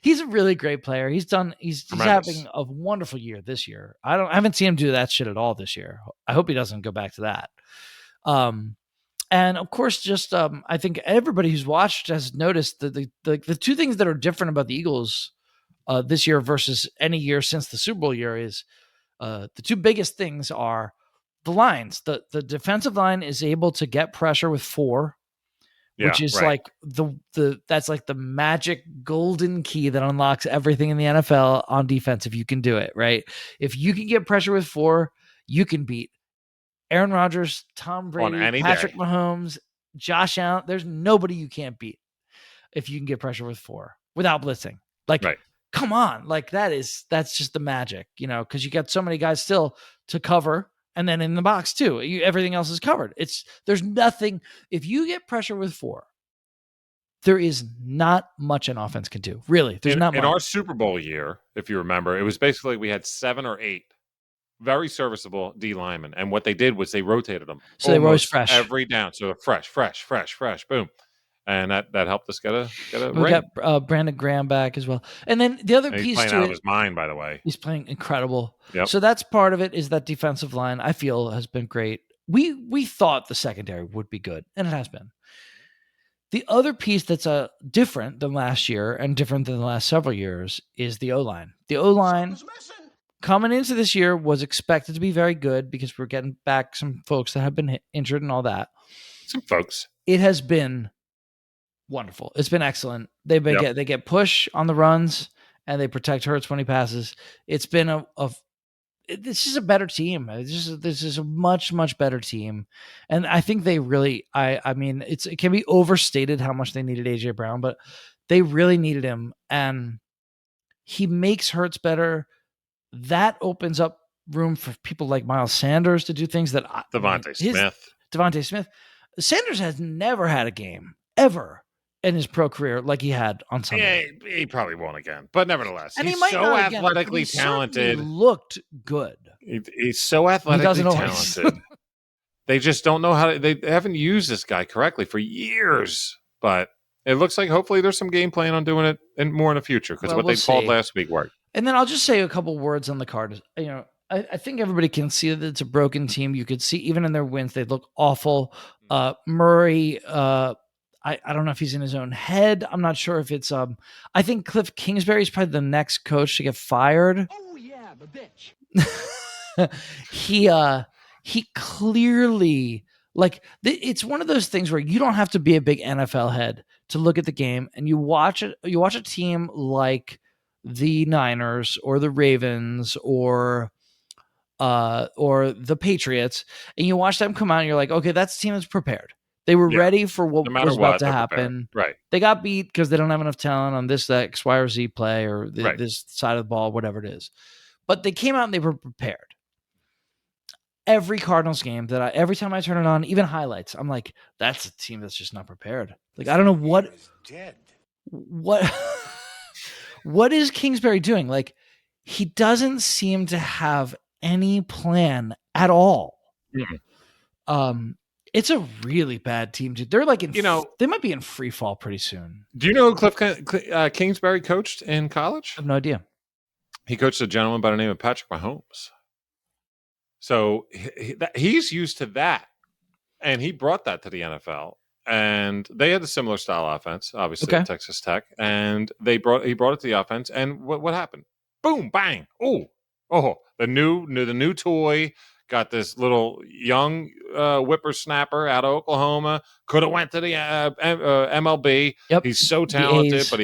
S2: He's a really great player. He's having a wonderful year this year. I haven't seen him do that shit at all this year. I hope he doesn't go back to that. And of course, just I think everybody who's watched has noticed that the 2 things that are different about the Eagles this year versus any year since the Super Bowl year is the 2 biggest things are the lines. The defensive line is able to get pressure with 4, which is that's like the magic golden key that unlocks everything in the NFL on defense if you can do it, right? If you can get pressure with 4, you can beat Aaron Rodgers, Tom Brady, Patrick Mahomes, Josh Allen. There's nobody you can't beat if you can get pressure with 4 without blitzing. Come on. That's just the magic, because you got so many guys still to cover. And then in the box too, everything else is covered. There's nothing. If you get pressure with 4, there is not much an offense can do. Really. There's not much.
S1: In our Super Bowl year, if you remember, it was basically we had 7 or 8 very serviceable D linemen, and what they did was they rotated them.
S2: So they rose fresh
S1: every down. So fresh, boom, and that helped us get a
S2: We
S1: ring.
S2: got Brandon Graham back as well, and then the other piece
S1: playing
S2: to
S1: out
S2: it,
S1: of his mind, by the way.
S2: He's playing incredible.
S1: Yep.
S2: So that's part of it. Is that defensive line? I feel has been great. We thought the secondary would be good, and it has been. The other piece that's different than last year and different than the last several years is the O-line. The O-line coming into this year was expected to be very good because we're getting back some folks that have been injured and all that.
S1: Some folks.
S2: It has been wonderful. It's been excellent. They get push on the runs and they protect Hurts when he passes. It's been this is a better team. This is a much, much better team. And I think they really, I mean, it can be overstated how much they needed AJ Brown, but they really needed him. And he makes Hurts better. That opens up room for people like Miles Sanders to do things that
S1: Devontae Smith.
S2: Sanders has never had a game ever in his pro career like he had on Sunday.
S1: Yeah, he probably won't again, but nevertheless,
S2: and
S1: he's so athletically
S2: again,
S1: talented.
S2: Looked good.
S1: He's so athletically talented. They just don't know how they haven't used this guy correctly for years, but It looks like hopefully there's some game plan on doing it and more in the future because
S2: Well,
S1: what
S2: we'll
S1: they called
S2: see.
S1: last week worked.
S2: And then I'll just say a couple words on the Cardinals. I think everybody can see that it's a broken team. You could see even in their wins, they look awful. Murray, I don't know if he's in his own head. I'm not sure if it's I think Cliff Kingsbury is probably the next coach to get fired.
S3: Oh yeah, the bitch.
S2: He clearly it's one of those things where you don't have to be a big NFL head to look at the game, and you watch it. You watch a team like the Niners or the Ravens or the Patriots, and you watch them come out, and you're like, okay, that's a team that's prepared. They were ready for what was about to happen.
S1: Prepared. Right.
S2: They got beat because they don't have enough talent on this, X, Y, or Z play or this side of the ball, whatever it is. But they came out and they were prepared. Every Cardinals game every time I turn it on, even highlights, I'm like, that's a team that's just not prepared. Like, I don't know what is Kingsbury doing? Like, he doesn't seem to have any plan at all. Mm-hmm. It's a really bad team. They're like they might be in free fall pretty soon.
S1: Do you know who Cliff Kingsbury coached in college?
S2: I have no idea.
S1: He coached a gentleman by the name of Patrick Mahomes. So he's used to that, and he brought that to the NFL. And they had a similar style offense, obviously, at Texas Tech. And he brought it to the offense. And what happened? Boom, bang, oh, the new toy. Got this little young whippersnapper out of Oklahoma. Could have went to the MLB.
S2: Yep.
S1: He's so talented, but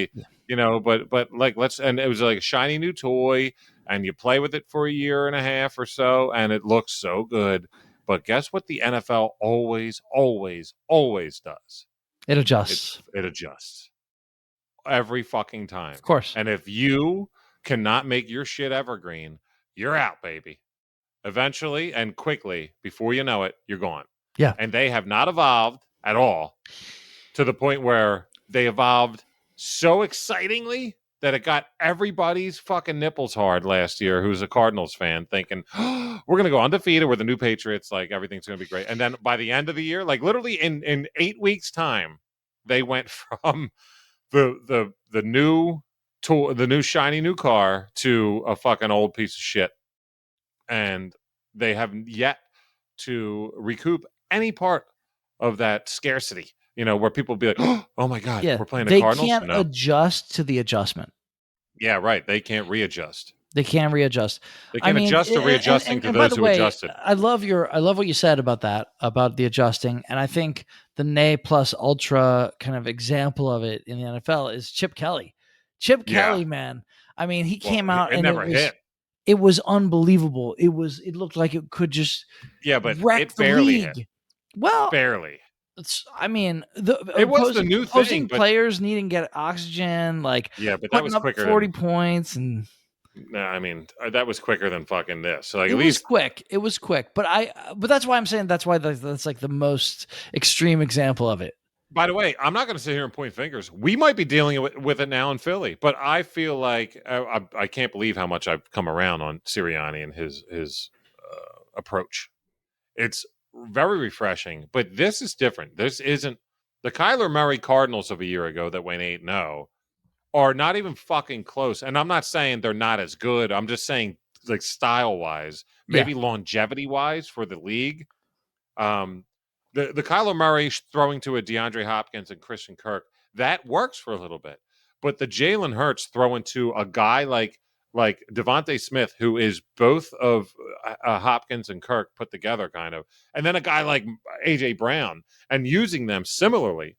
S1: and it was like a shiny new toy, and you play with it for a year and a half or so, and it looks so good. But guess what? The NFL always, always, always does.
S2: It adjusts.
S1: It adjusts every fucking time,
S2: of course.
S1: And if you cannot make your shit evergreen, you're out, baby. Eventually and quickly, before you know it, you're gone.
S2: Yeah.
S1: And they have not evolved at all to the point where they evolved so excitingly that it got everybody's fucking nipples hard last year who's a Cardinals fan thinking, oh, we're going to go undefeated. We're the new Patriots. Like, everything's going to be great. And then by the end of the year, like literally in 8 weeks' time, they went from the new shiny new car to a fucking old piece of shit. And they haven't yet to recoup any part of that scarcity, where people be like, oh my God, we're playing the Cardinals.
S2: They can't adjust to the adjust.
S1: Yeah, right. They can't readjust.
S2: They can't readjust.
S1: They can adjust to readjusting to those who adjusted.
S2: I love what you said about that, about the adjusting. And I think the nay plus ultra kind of example of it in the NFL is Chip Kelly. Kelly, man. I mean, he came out and
S1: never hit.
S2: It was unbelievable. It looked like it could just
S1: but
S2: wreck
S1: it
S2: the
S1: barely
S2: league.
S1: hit.
S2: Well,
S1: barely.
S2: It
S1: was the new
S2: opposing
S1: thing.
S2: Players needing to get oxygen, but that was quicker. 40 points, and
S1: that was quicker than fucking this. So
S2: it was quick. It was quick, but that's why I'm saying that's like the most extreme example of it.
S1: By the way, I'm not going to sit here and point fingers. We might be dealing with it now in Philly, but I feel like I can't believe how much I've come around on Sirianni and his approach. It's very refreshing, but this is different. This isn't the Kyler Murray Cardinals of a year ago that went 8-0 are not even fucking close. And I'm not saying they're not as good. I'm just saying, like, style-wise, maybe longevity-wise for the league. The Kyler Murray throwing to a DeAndre Hopkins and Christian Kirk, that works for a little bit. But the Jalen Hurts throwing to a guy like Devontae Smith, who is both of Hopkins and Kirk put together kind of, and then a guy like A.J. Brown, and using them similarly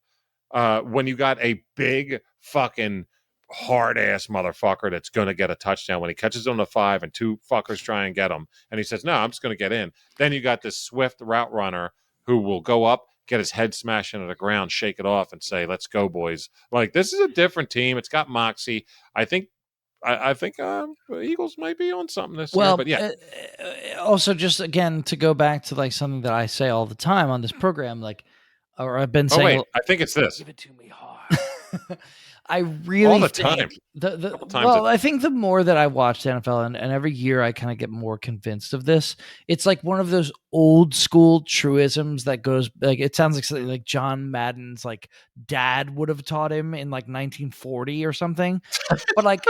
S1: when you got a big fucking hard-ass motherfucker that's going to get a touchdown when he catches on the 5 and two fuckers try and get him, and he says, no, I'm just going to get in. Then you got this swift route runner who will go up, get his head smashed into the ground, shake it off, and say, let's go, boys. Like, this is a different team. It's got moxie. I think the Eagles might be on something this year. But yeah.
S2: Also, just again, to go back to like something that I say all the time on this program, like, or I've been saying.
S1: I think it's this.
S3: Give it to me hard.
S2: I really
S1: All the
S2: think
S1: time. Couple times
S2: well, I think the more that I watch the NFL and every year I kind of get more convinced of this. It's like one of those old school truisms that goes like it sounds like something like John Madden's like dad would have taught him in like 1940 or something. But like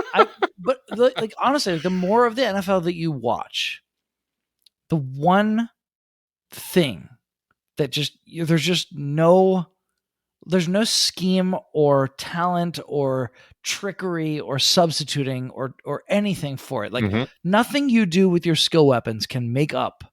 S2: like honestly, the more of the NFL that you watch, the one thing that just there's no scheme or talent or trickery or substituting or anything for it. Like
S1: Mhm.
S2: nothing you do with your skill weapons can make up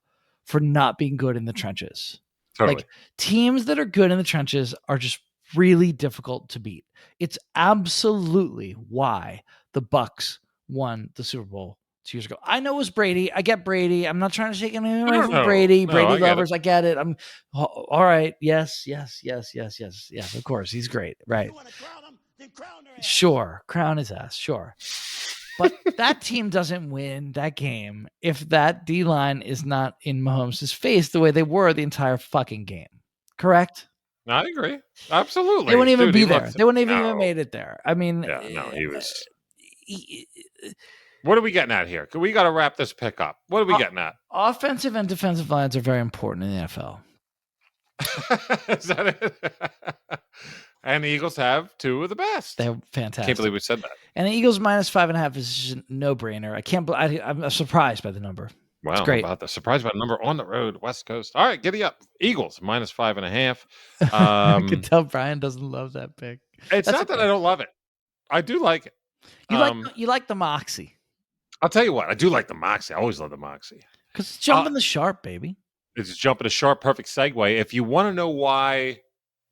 S2: for not being good in the trenches.
S1: Totally.
S2: Like teams that are good in the trenches are just really difficult to beat. It's absolutely why the Bucks won the Super Bowl 2 years ago. I know it was Brady. I get Brady. I'm not trying to take anything away from Brady.
S1: No,
S2: Brady
S1: I get it.
S2: lovers. I get it. I'm all right. Yes. Of course, he's great. Right.
S4: You want to crown him? Then crown their ass.
S2: Sure. Crown his ass. Sure. But that team doesn't win that game if that D-line is not in Mahomes' face the way they were the entire fucking game. Correct?
S1: I agree. Absolutely.
S2: They wouldn't even
S1: Dude,
S2: be
S1: he
S2: there.
S1: looked-
S2: They wouldn't even
S1: no.
S2: made it there. I mean,
S1: Yeah, no, he was.
S2: he-
S1: What are we getting at here? We got to wrap this pick up. What are we getting at?
S2: offensive and defensive lines are very important in the NFL.
S1: Is that it? And the Eagles have two of the best.
S2: They're fantastic.
S1: Can't believe we said that.
S2: And the Eagles -5.5 is just a no-brainer. I can't. I'm surprised by the number.
S1: Wow,
S2: It's great.
S1: about the surprise by the number on the road, West Coast. All right, giddy up. Eagles -5.5.
S2: I can tell Brian doesn't love that pick.
S1: It's
S2: That's
S1: not that
S2: okay.
S1: I don't love it. I do like it.
S2: You like the moxie
S1: I'll tell you what. I do like the moxie. I always love the moxie.
S2: because it's jumping the sharp, baby.
S1: It's jumping a sharp, perfect segue. If you want to know why,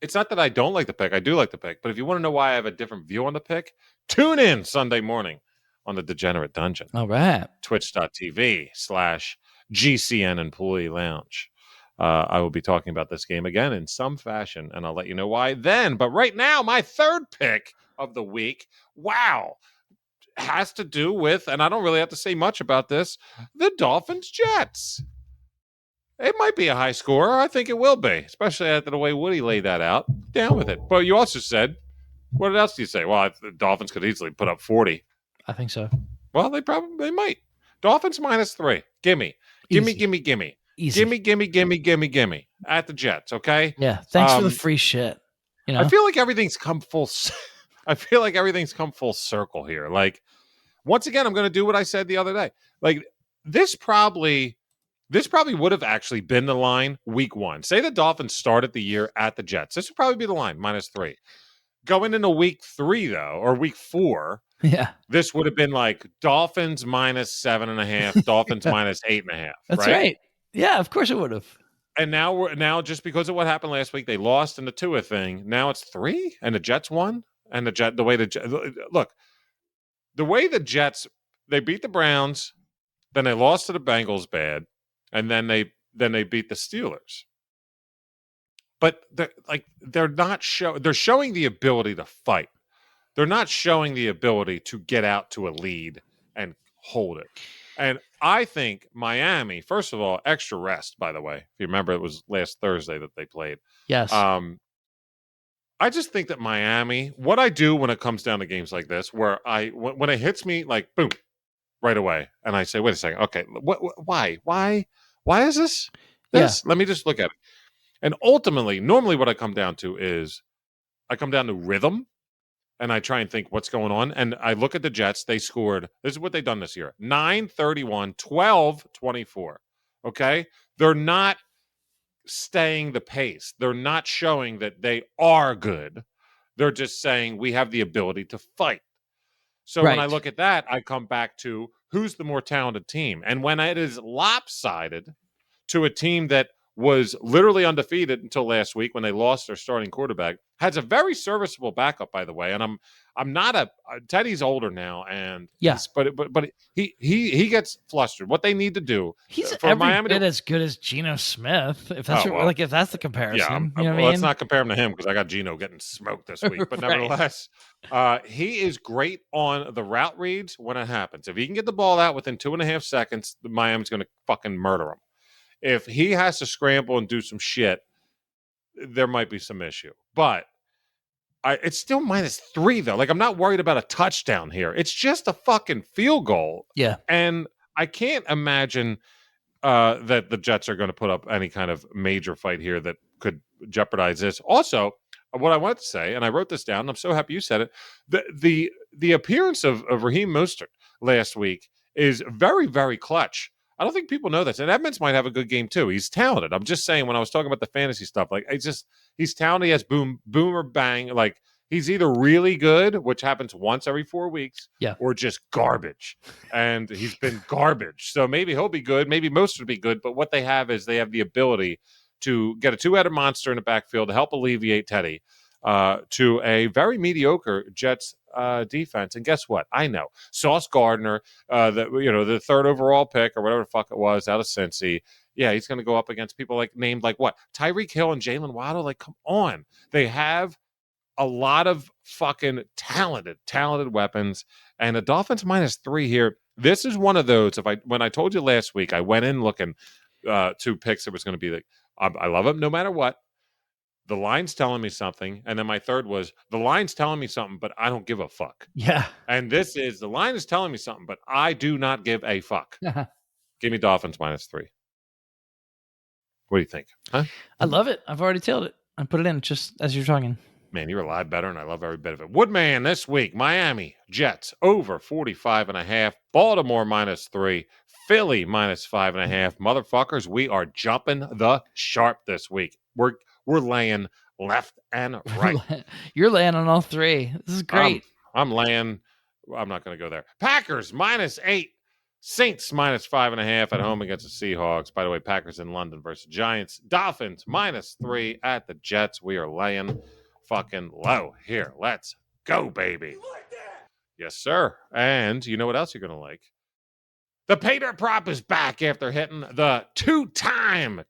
S1: it's not that I don't like the pick. I do like the pick. But if you want to know why I have a different view on the pick, tune in Sunday morning on the Degenerate Dungeon.
S2: All right.
S1: Twitch.tv/GCN Employee Lounge. I will be talking about this game again in some fashion, and I'll let you know why then. But right now, my third pick of the week, wow, has to do with, and I don't really have to say much about this, the Dolphins-Jets. It might be a high scorer. I think it will be, especially after the way Woody laid that out. Down with it. But you also said, what else do you say? Well, the Dolphins could easily put up 40.
S2: I think so.
S1: Well, they might. Dolphins -3. Gimme.
S2: Easy.
S1: Gimme. Gimme. At the Jets, okay?
S2: Yeah. Thanks for the free shit. You know.
S1: I feel like everything's come full circle here. Like, once again, I'm going to do what I said the other day. Like, this probably would have actually been the line week 1. Say the Dolphins started the year at the Jets. This would probably be the line, -3. Going into week 3, though, or week 4,
S2: yeah.
S1: this would have been like Dolphins -7.5, Dolphins -8.5.
S2: That's right. Yeah, of course it would have.
S1: And now just because of what happened last week, they lost in the Tua thing. Now it's 3, and the Jets won. And the way the Jets, they beat the Browns, then they lost to the Bengals bad, and then they beat the Steelers. But they're showing the ability to fight. They're not showing the ability to get out to a lead and hold it. And I think Miami, first of all, extra rest, by the way. If you remember, it was last Thursday that they played.
S2: Yes.
S1: I just think that Miami, what I do when it comes down to games like this, where when it hits me, like, boom, right away, and I say, wait a second, okay, why is this?
S2: Yeah.
S1: Let me just look at it. And ultimately, normally what I come down to rhythm, and I try and think what's going on. And I look at the Jets. They scored. This is what they've done this year. 9-31, 12-24. Okay? They're not staying the pace. They're not showing that they are good. They're just saying we have the ability to fight. So when I look at that, I come back to who's the more talented team. And when it is lopsided to a team that was literally undefeated until last week when they lost their starting quarterback, has a very serviceable backup, by the way. And I'm not Teddy's older now, and but he gets flustered. What they need to do,
S2: he's
S1: for
S2: every
S1: Miami
S2: bit as good as Geno Smith. If that's if that's the comparison,
S1: yeah.
S2: you know what I mean?
S1: Let's not compare him to him because I got Geno getting smoked this week. But nevertheless, he is great on the route reads when it happens. If he can get the ball out within 2.5 seconds, Miami's going to fucking murder him. If he has to scramble and do some shit, there might be some issue. But It's still -3 though. Like I'm not worried about a touchdown here. It's just a fucking field goal.
S2: Yeah.
S1: And I can't imagine that the Jets are going to put up any kind of major fight here that could jeopardize this. Also, what I wanted to say, and I wrote this down, and I'm so happy you said it. The appearance of Raheem Mostert last week is very, very clutch. I don't think people know this. And Edmonds might have a good game too. He's talented. I'm just saying when I was talking about the fantasy stuff, like he's talented. He has boom or bang. Like he's either really good, which happens once every 4 weeks, or just garbage. And he's been garbage. So maybe he'll be good. Maybe most would be good. But what they have is they have the ability to get a two-headed monster in the backfield to help alleviate Teddy to a very mediocre Jets defense. And guess what? I know Sauce Gardner, the third overall pick or whatever the fuck it was out of Cincy. Yeah, he's going to go up against people named what? Tyreek Hill and Jalen Waddle. Like, come on. They have a lot of fucking talented weapons, and a Dolphins -3 here. This is one of those. When I told you last week, I went in looking to picks. It was going to be I love them no matter what. The line's telling me something, and then my third was the line's telling me something, but I don't give a fuck.
S2: Yeah,
S1: and this is the line is telling me something, but I do not give a fuck. Give me Dolphins -3. What do you think? Huh?
S2: I love it. I've already tailed it. I put it in just as you're talking.
S1: Man, you're a lot better, and I love every bit of it. Woodman this week, Miami Jets over 45.5, Baltimore -3, Philly -5.5. Motherfuckers, we are jumping the sharp this week. We're laying left and right.
S2: You're laying on all three. This is great.
S1: I'm laying. I'm not going to go there. Packers -8, Saints -5.5 at home against the Seahawks. By the way, Packers in London versus Giants. Dolphins -3 at the Jets. We are laying fucking low here. Let's go, baby.
S4: You like that?
S1: Yes, sir. And you know what else you're going to like? The Pater prop is back after hitting the two-time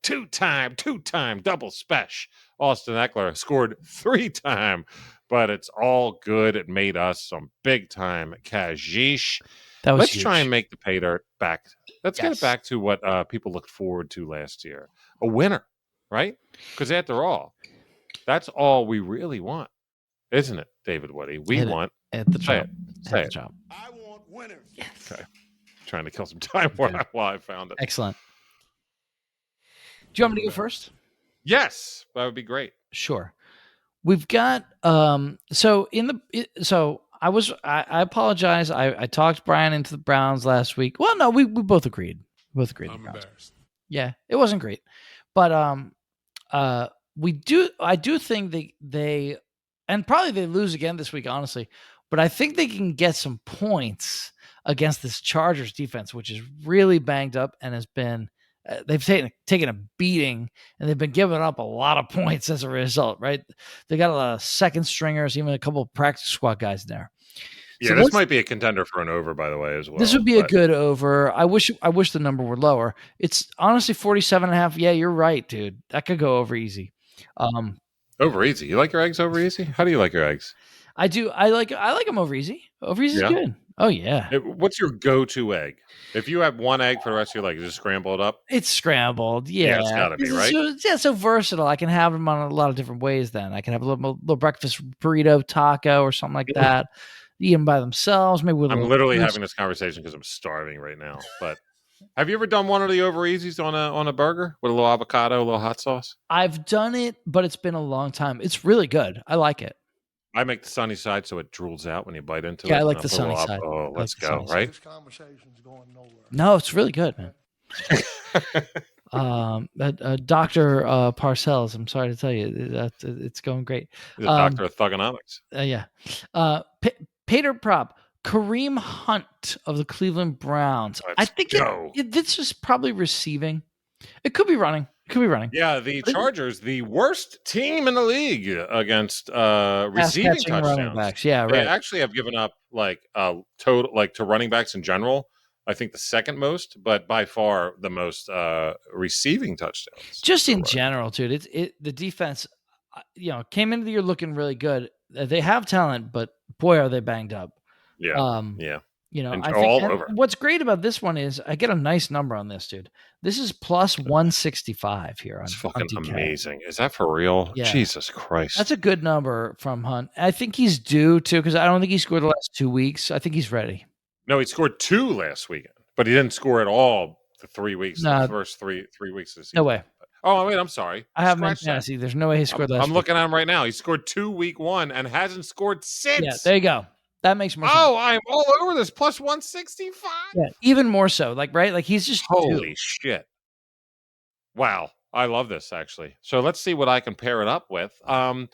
S1: double special. Austin Eckler scored 3-time, but it's all good. It made us some big-time cashish. Let's
S2: huge.
S1: try and make the Pater back. Let's get it back to what people looked forward to last year. A winner, right? Because after all, that's all we really want, isn't it, David Woody? We want
S2: at the top.
S1: Say it.
S4: I want winners.
S2: Yes.
S1: Okay. Trying to kill some time while I found it.
S2: Excellent. Do you want me to go first?
S1: Yes, that would be great.
S2: Sure. We've got I apologize. I talked Brian into the Browns last week. Well, no, we both agreed. We both agreed.
S4: I'm embarrassed.
S2: Yeah, it wasn't great. But I do think they and probably they lose again this week, honestly. But I think they can get some points against this Chargers defense, which is really banged up and has been they've taken a beating, and they've been giving up a lot of points as a result, right? They got a lot of second stringers, even a couple of practice squad guys in there.
S1: Yeah, so this might be a contender for an over, by the way, as well.
S2: This would be a good over. I wish the number were lower. It's honestly 47.5. Yeah, you're right, dude. That could go over easy.
S1: Over easy. You like your eggs over easy? How do you like your eggs?
S2: I do. I like them over easy. Over easy is good. Oh yeah.
S1: What's your go-to egg? If you have one egg for the rest of your life, you just scramble it up?
S2: It's scrambled. Yeah,
S1: it's got to be, right?
S2: So versatile. I can have them on a lot of different ways then. I can have a little breakfast burrito, taco, or something like that. Eat them by themselves. Maybe with
S1: I'm literally having this conversation because I'm starving right now. But have you ever done one of the over easies on a burger with a little avocado, a little hot sauce?
S2: I've done it, but it's been a long time. It's really good. I like it.
S1: I make the sunny side so it drools out when you bite into it.
S2: Yeah, I like the sunny side.
S1: Oh, let's go, right?
S4: This conversation's going nowhere.
S2: No, it's really good, man. Dr. Parcells, I'm sorry to tell you that it's going great.
S1: The doctor of thugonomics.
S2: Yeah. Pater prop, Kareem Hunt of the Cleveland Browns. I think this is probably receiving. It could be running.
S1: Yeah, the Chargers, the worst team in the league against receiving touchdowns.
S2: Running backs. Yeah, right.
S1: They actually have given up total to running backs in general. I think the second most, but by far the most receiving touchdowns.
S2: Just in general, dude. The defense, came into the year looking really good. They have talent, but boy, are they banged up.
S1: Yeah. And
S2: I
S1: all
S2: think
S1: over.
S2: what's great about this one is I get a nice number on this, dude. This is plus 165 here
S1: It's
S2: on
S1: fucking
S2: DK.
S1: amazing. Is that for real?
S2: Yeah.
S1: Jesus Christ.
S2: That's a good number from Hunt. I think he's due too, because I don't think he scored the last 2 weeks. I think he's ready.
S1: No, he scored 2 last weekend, but he didn't score at all the 3 weeks,
S2: No.
S1: the first three weeks of the season.
S2: No way.
S1: Oh, wait, I'm sorry.
S2: I have him in
S1: Scratch that.
S2: fantasy. There's no way he scored last
S1: I'm
S2: week.
S1: looking at him right now. He scored 2 week 1 and hasn't scored since.
S2: Yeah, there you go. That makes more sense.
S1: Oh, I'm all over this. Plus 165.
S2: Yeah, even more so. Like, right? Like he's just
S1: Holy shit. Wow. I love this actually. So let's see what I can pair it up with. Do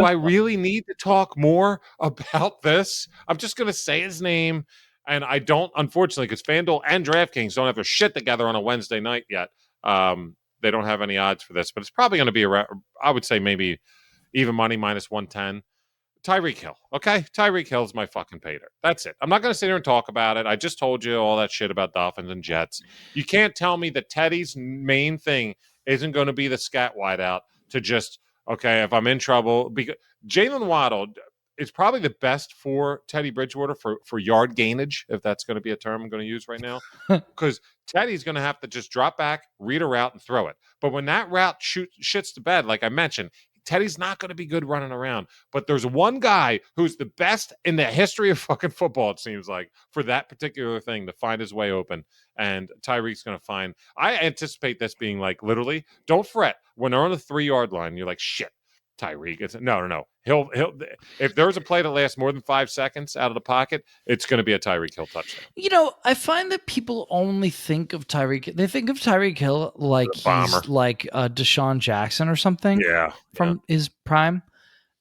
S1: I really need to talk more about this? I'm just going to say his name. And I don't, unfortunately, because FanDuel and DraftKings don't have their shit together on a Wednesday night yet. They don't have any odds for this, but it's probably going to be around, I would say maybe even money minus 110. Tyreek Hill. Okay. Tyreek Hill's my fucking pay dirt. That's it. I'm not going to sit here and talk about it. I just told you all that shit about Dolphins and Jets. You can't tell me that Teddy's main thing isn't going to be the scat wide out to just, okay, if I'm in trouble, because Jalen Waddle is probably the best for Teddy Bridgewater for yard gainage, if that's going to be a term I'm going to use right now, because Teddy's going to have to just drop back, read a route, and throw it. But when that route shits to bed, like I mentioned, Teddy's not going to be good running around. But there's one guy who's the best in the history of fucking football, it seems like, for that particular thing to find his way open. And Tyreek's going to find. I anticipate this being like literally, don't fret. When they're on the 3-yard line, you're like, shit, Tyreek. It's no. He'll if there's a play that lasts more than 5 seconds out of the pocket, it's going to be a Tyreek Hill touchdown.
S2: I find that people only think of Tyreek. They think of Tyreek Hill like he's like Deshaun Jackson or something.
S1: Yeah,
S2: from his prime.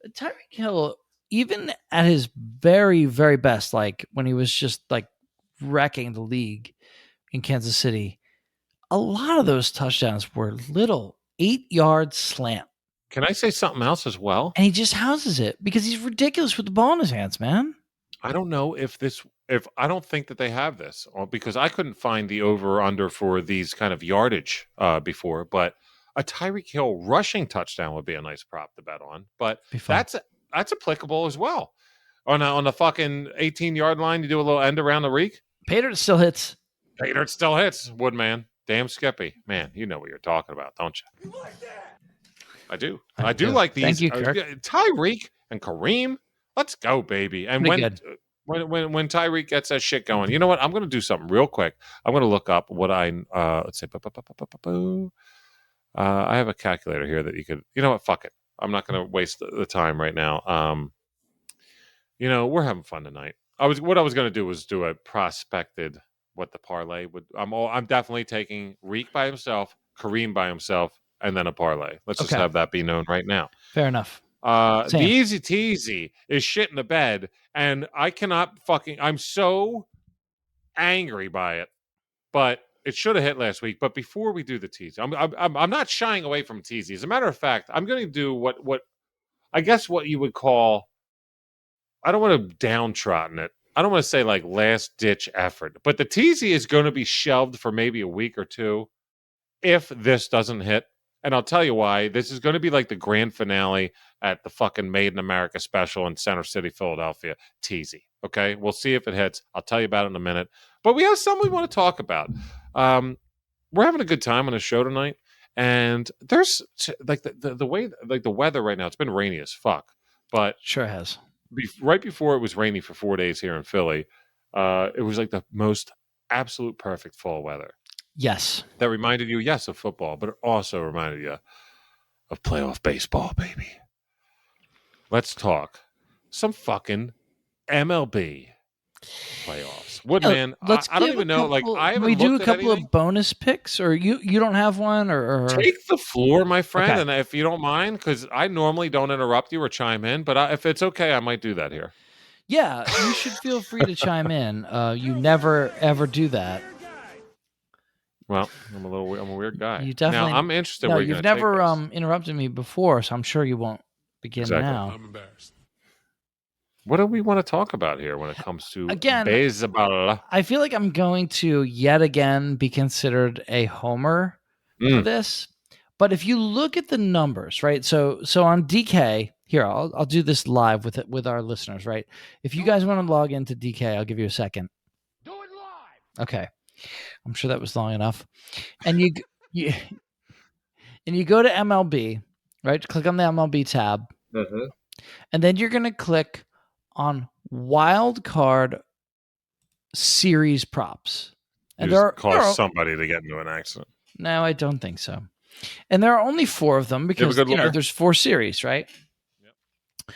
S2: Tyreek Hill, even at his very, very best, like when he was just like wrecking the league in Kansas City, a lot of those touchdowns were little 8-yard slant.
S1: Can I say something else as well?
S2: And he just houses it because he's ridiculous with the ball in his hands, man.
S1: I don't know if I don't think that they have this, because I couldn't find the over or under for these kind of yardage before, but a Tyreek Hill rushing touchdown would be a nice prop to bet on. But that's applicable as well. On the fucking 18-yard line, you do a little end around the reek.
S2: Paydirt still hits.
S1: Paydirt still hits, Woodman. Damn Skippy. Man, you know what you're talking about, don't you?
S4: You like that?
S1: I do. I do like these.
S2: Thank you, Kirk.
S1: Tyreek and Kareem. Let's go, baby. And when Tyreek gets that shit going, you know what? I'm going to do something real quick. I'm going to look up what let's say. I have a calculator here that you could. You know what? Fuck it. I'm not going to waste the time right now. We're having fun tonight. What I was going to do was do a prospected what the parlay would. I'm definitely taking Reek by himself, Kareem by himself, and then a parlay. Let's just have that be known right now.
S2: Fair enough.
S1: The easy teasy is shit in the bed, and I cannot I'm so angry by it, but it should have hit last week. But before we do the teasy, I'm not shying away from teasy. As a matter of fact, I'm going to do what I guess what you would call, I don't want to downtrodden it. I don't want to say like last ditch effort, but the teasy is going to be shelved for maybe a week or two if this doesn't hit. And I'll tell you why. This is going to be like the grand finale at the fucking Made in America special in Center City, Philadelphia. Teasy. Okay? We'll see if it hits. I'll tell you about it in a minute. But we have something we want to talk about. We're having a good time on the show tonight. And there's like the way, like the weather right now, it's been rainy as fuck. But
S2: sure has.
S1: Right before it was rainy for 4 days here in Philly, it was like the most absolute perfect fall weather.
S2: Yes.
S1: That reminded you, yes, of football, but it also reminded you of playoff baseball, baby. Let's talk some fucking MLB playoffs. Woodman, I don't even know. Like, I haven't looked at anything.
S2: We do a couple of bonus picks, or you don't have one, or
S1: take the floor, my friend, and if you don't mind, because I normally don't interrupt you or chime in, but if it's okay, I might do that here.
S2: Yeah, you should feel free to chime in. You never ever do that.
S1: Well, I'm a weird guy.
S2: You definitely.
S1: Now, I'm interested.
S2: No,
S1: where
S2: you've never interrupted me before, so I'm sure you won't begin now.
S4: I'm embarrassed.
S1: What do we want to talk about here when it comes to
S2: baseball? I feel like I'm going to yet again be considered a homer for this. But if you look at the numbers, right? So on DK, here I'll do this live with our listeners, right? If you guys want to log into DK, I'll give you a second. Okay. I'm sure that was long enough. And you and you go to MLB, right? Click on the MLB tab, and then you're going to click on wild card series props. And
S1: You
S2: there
S1: just
S2: are
S1: cause somebody to get into an accident.
S2: no, I don't think so. And there are only 4 of them because
S1: good lawyer?
S2: there's 4 series, right? Yep.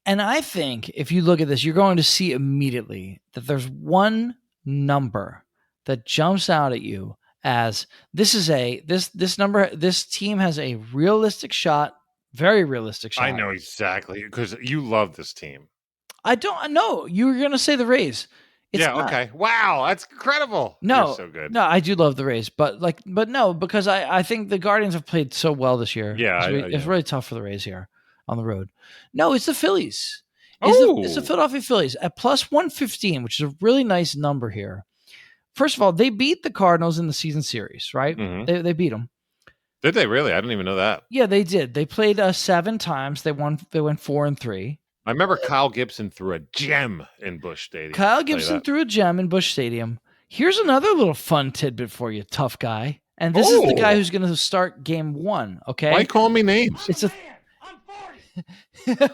S2: And I think if you look at this, you're going to see immediately that there's one number that jumps out at you as this team has a realistic shot, very realistic shot.
S1: I know exactly because you love this team.
S2: I don't know. You were going to say the Rays. It's not.
S1: Okay. Wow, that's incredible.
S2: No,
S1: You're so good.
S2: No, I do love the Rays, but no, because I think the Guardians have played so well this year.
S1: Yeah,
S2: it's really tough for the Rays here on the road. No, it's the Phillies. It's the Philadelphia Phillies at plus 115, which is a really nice number here. First of all, they beat the Cardinals in the season series, right?
S1: Mm-hmm.
S2: They beat them.
S1: Did they really? I didn't even know that.
S2: Yeah, they did. They played 7 times. They went 4-3.
S1: I remember Kyle Gibson threw a gem in Busch Stadium.
S2: Kyle Gibson threw a gem in Busch Stadium. Here's another little fun tidbit for you, tough guy. And this is the guy who's going to start game 1, okay?
S1: Why call me names?
S2: It's
S4: I'm 40.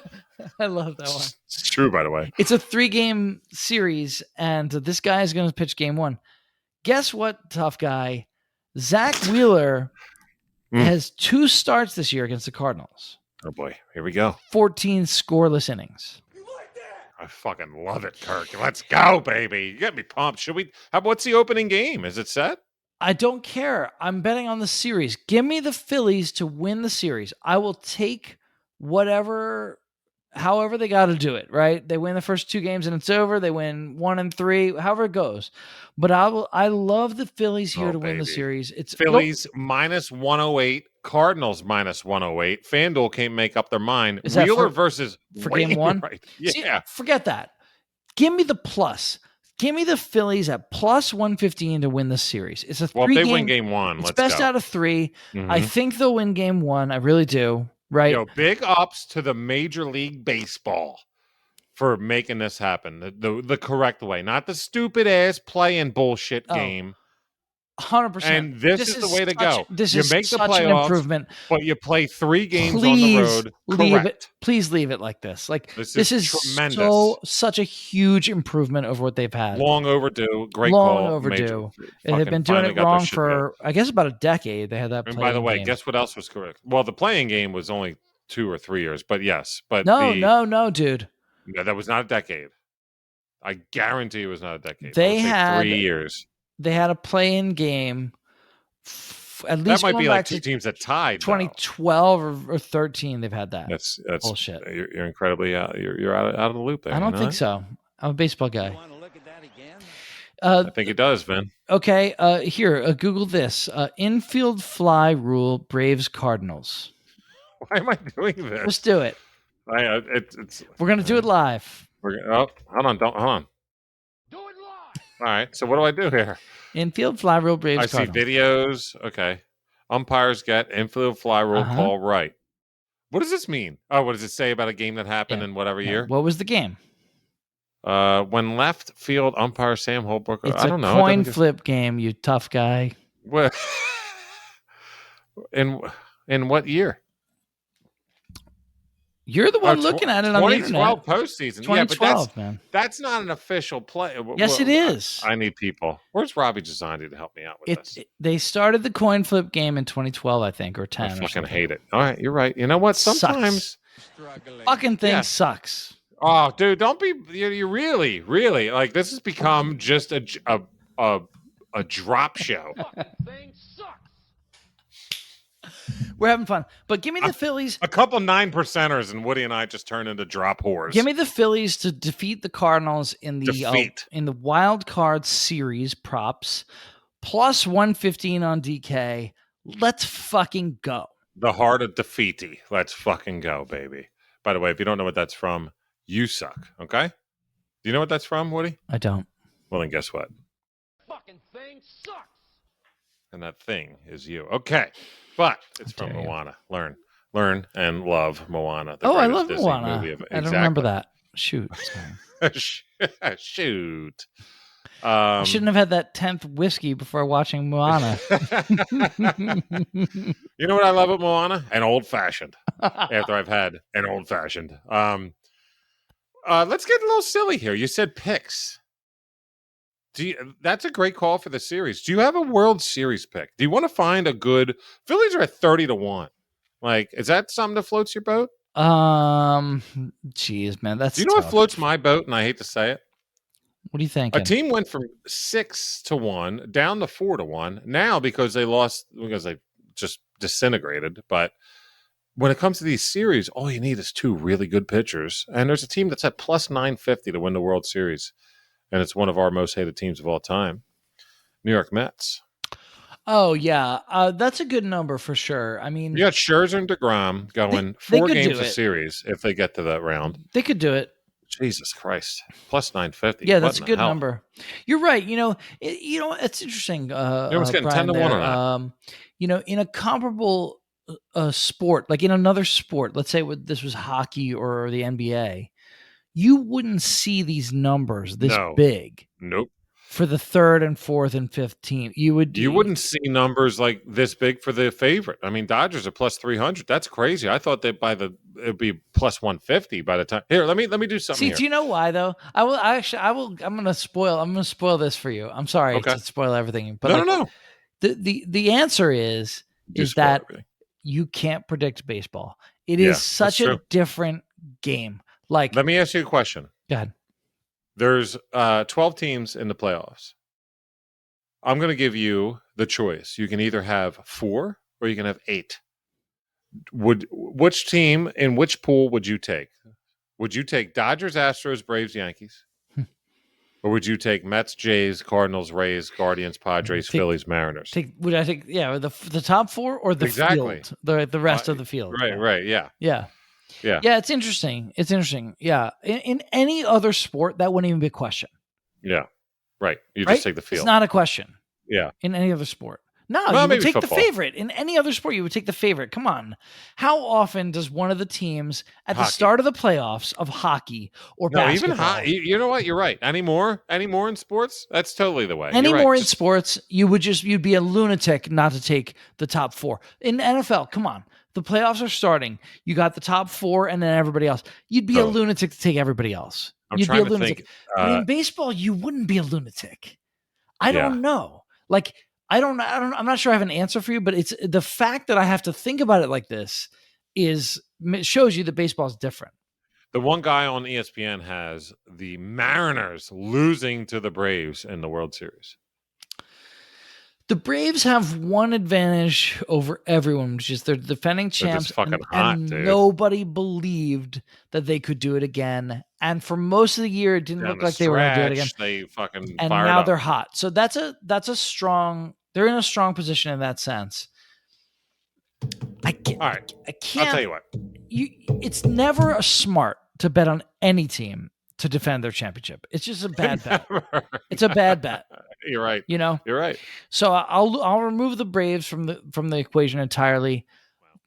S2: I love that one.
S1: It's true, by the way.
S2: It's a 3-game series, and this guy is going to pitch game 1. Guess what, tough guy? Zach Wheeler has 2 starts this year against the Cardinals.
S1: Oh, boy. Here we go.
S2: 14 scoreless innings.
S1: I fucking love it, Kirk. Let's go, baby. You got me pumped. What's the opening game? Is it set?
S2: I don't care. I'm betting on the series. Give me the Phillies to win the series. I will take however they got to do it, right? They win the first 2 games and it's over. They win 1 and 3, however it goes. But I love the Phillies here to win the series. It's
S1: Phillies minus 108, Cardinals minus 108. FanDuel can't make up their mind.
S2: Is that
S1: Wheeler versus
S2: for game 1?
S1: Right.
S2: Yeah. See,
S1: forget
S2: that. Give me the plus. Give me the Phillies at plus 115 to win this series. It's a 3-game.
S1: Well, if they win game 1,
S2: it's
S1: let's
S2: best
S1: go.
S2: out of 3.
S1: Mm-hmm.
S2: I think they'll win game 1. I really do. Right.
S1: Yo, big ups to the Major League Baseball for making this happen the correct way, not the stupid ass playing bullshit game.
S2: 100%.
S1: And this is the way to go.
S2: This
S1: you
S2: is
S1: make the
S2: such
S1: playoffs,
S2: an improvement.
S1: But you play 3 games on the road. Correct.
S2: Please leave it like this. Like this is
S1: tremendous.
S2: Such a huge improvement over what they've had.
S1: Long overdue. Great
S2: Long
S1: call.
S2: overdue. And they've been doing it wrong for I guess about a decade. They had that.
S1: And by the way,
S2: game.
S1: Guess what else was correct? Well, the playing game was only 2 or 3 years, but yes. But
S2: no, dude.
S1: No, that was not a decade. I guarantee it was not a decade.
S2: They had
S1: 3 years.
S2: They had a play-in game. At least
S1: that might be like 2 teams that tied.
S2: 2012 or 13. They've had that.
S1: That's
S2: bullshit.
S1: You're incredibly out. You're out of the loop there.
S2: I don't think so. I'm a baseball guy.
S3: You want to look at that again?
S1: I think it does, Vin.
S2: Okay. Here, Google this. Infield fly rule. Braves Cardinals.
S1: Why am I doing this?
S2: Let's do it. We're gonna do it live.
S1: Hold on. Do it live. All right. So what do I do here?
S2: Infield fly rule. Braves.
S1: I see videos. Okay. Umpires get infield fly rule call right. What does this mean? Oh, what does it say about a game that happened in whatever year?
S2: What was the game?
S1: When left field umpire Sam Holbrook.
S2: It's
S1: I don't know.
S2: Coin flip game. You tough guy.
S1: What? In what year?
S2: You're the one looking at it on the internet.
S1: 2012 postseason.
S2: 2012, man.
S1: That's not an official play.
S2: Yes, it is.
S1: I need people. Where's Robbie Gisandi to help me out with this?
S2: They started the coin flip game in 2012, I think, or 10.
S1: I fucking hate it. All right, you're right. You know what? Sometimes
S2: fucking thing sucks.
S1: Oh, dude, don't be. You really, really like this has become just a drop show.
S3: Thing sucks.
S2: We're having fun. But give me the Phillies.
S1: A couple 9%ers and Woody and I just turned into drop whores.
S2: Give me the Phillies to defeat the Cardinals in the wild card series props. Plus 115 on DK. Let's fucking go.
S1: The heart of defeaty. Let's fucking go, baby. By the way, if you don't know what that's from, you suck. Okay? Do you know what that's from, Woody?
S2: I don't.
S1: Well, then guess what?
S3: Fucking thing sucks.
S1: And that thing is you. Okay. But it's from Moana. Learn and love Moana.
S2: I love
S1: Disney
S2: Moana.
S1: Movie
S2: I don't remember that. Shoot.
S1: Shoot.
S2: I shouldn't have had that 10th whiskey before watching Moana.
S1: You know what I love at Moana? An old fashioned. After I've had an old fashioned. Let's get a little silly here. You said picks. That's a great call for the series. Do you have a World Series pick? Do you want to find a good Phillies are at 30-1? Like, is that something that floats your boat?
S2: Geez, man, that's.
S1: Do you know
S2: tough.
S1: what floats my boat? And I hate to say it.
S2: What do you think?
S1: A team went from 6-1 down to 4-1 now because they just disintegrated. But when it comes to these series, all you need is two really good pitchers, and there's a team that's at plus 950 to win the World Series, and it's one of our most hated teams of all time, New York Mets.
S2: Oh yeah, that's a good number for sure. I mean,
S1: you got Scherzer and DeGrom going
S2: they
S1: 4 games a series if they get to that round.
S2: They could do it.
S1: Jesus Christ, plus 950.
S2: Yeah, that's a good number. You're right. It's interesting.
S1: It's getting 10-1 on that.
S2: In a comparable sport, like in another sport, let's say this was hockey or the NBA, you wouldn't see these numbers this big.
S1: Nope.
S2: For the third and fourth and fifth team, you wouldn't
S1: see numbers like this big for the favorite. I mean, Dodgers are plus 300. That's crazy. I thought that it'd be plus 150 by the time. Here, let me do something.
S2: See,
S1: here.
S2: Do you know why though? I'm gonna spoil this for you. I'm sorry to spoil everything, but
S1: no.
S2: The answer is that everything. You can't predict baseball. It is such a different game. Like,
S1: let me ask you a question.
S2: Go ahead.
S1: There's 12 teams in the playoffs. I'm going to give you the choice. You can either have 4 or you can have 8. Which team in which pool would you take? Would you take Dodgers, Astros, Braves, Yankees? Or would you take Mets, Jays, Cardinals, Rays, Guardians, Padres, Phillies, Mariners?
S2: Would I take the top 4 or the field? The rest of the field.
S1: Right, yeah.
S2: Yeah. Yeah, it's interesting. Yeah. In any other sport, that wouldn't even be a question.
S1: Yeah. Right. You just take the field.
S2: It's not a question.
S1: Yeah.
S2: In any other sport. No, you would take football. The favorite. In any other sport, you would take the favorite. Come on. How often does one of the teams at the start of the playoffs of hockey or basketball?
S1: Even you know what? You're right. Any more in sports? That's totally the way.
S2: Any more in sports, you'd be a lunatic not to take the top 4. In the NFL, come on. The playoffs are starting. You got the top 4 and then everybody else. You'd be a lunatic to take everybody else. You'd be a lunatic. But in baseball, you wouldn't be a lunatic. I don't know. Like, I'm not sure I have an answer for you, but it's the fact that I have to think about it like this shows you that baseball is different.
S1: The one guy on ESPN has the Mariners losing to the Braves in the World Series.
S2: The Braves have one advantage over everyone, which is they're defending champs, and nobody believed that they could do it again. And for most of the year, it didn't look like they were going to do it again.
S1: They fucking
S2: and
S1: fired
S2: now
S1: up.
S2: They're hot. So that's a strong. They're in a strong position in that sense. I can't.
S1: All right. I'll tell you what.
S2: It's never smart to bet on any team to defend their championship. It's just a bad bet. It's a bad bet.
S1: You're right.
S2: You're
S1: right.
S2: So I'll remove the Braves from the equation entirely.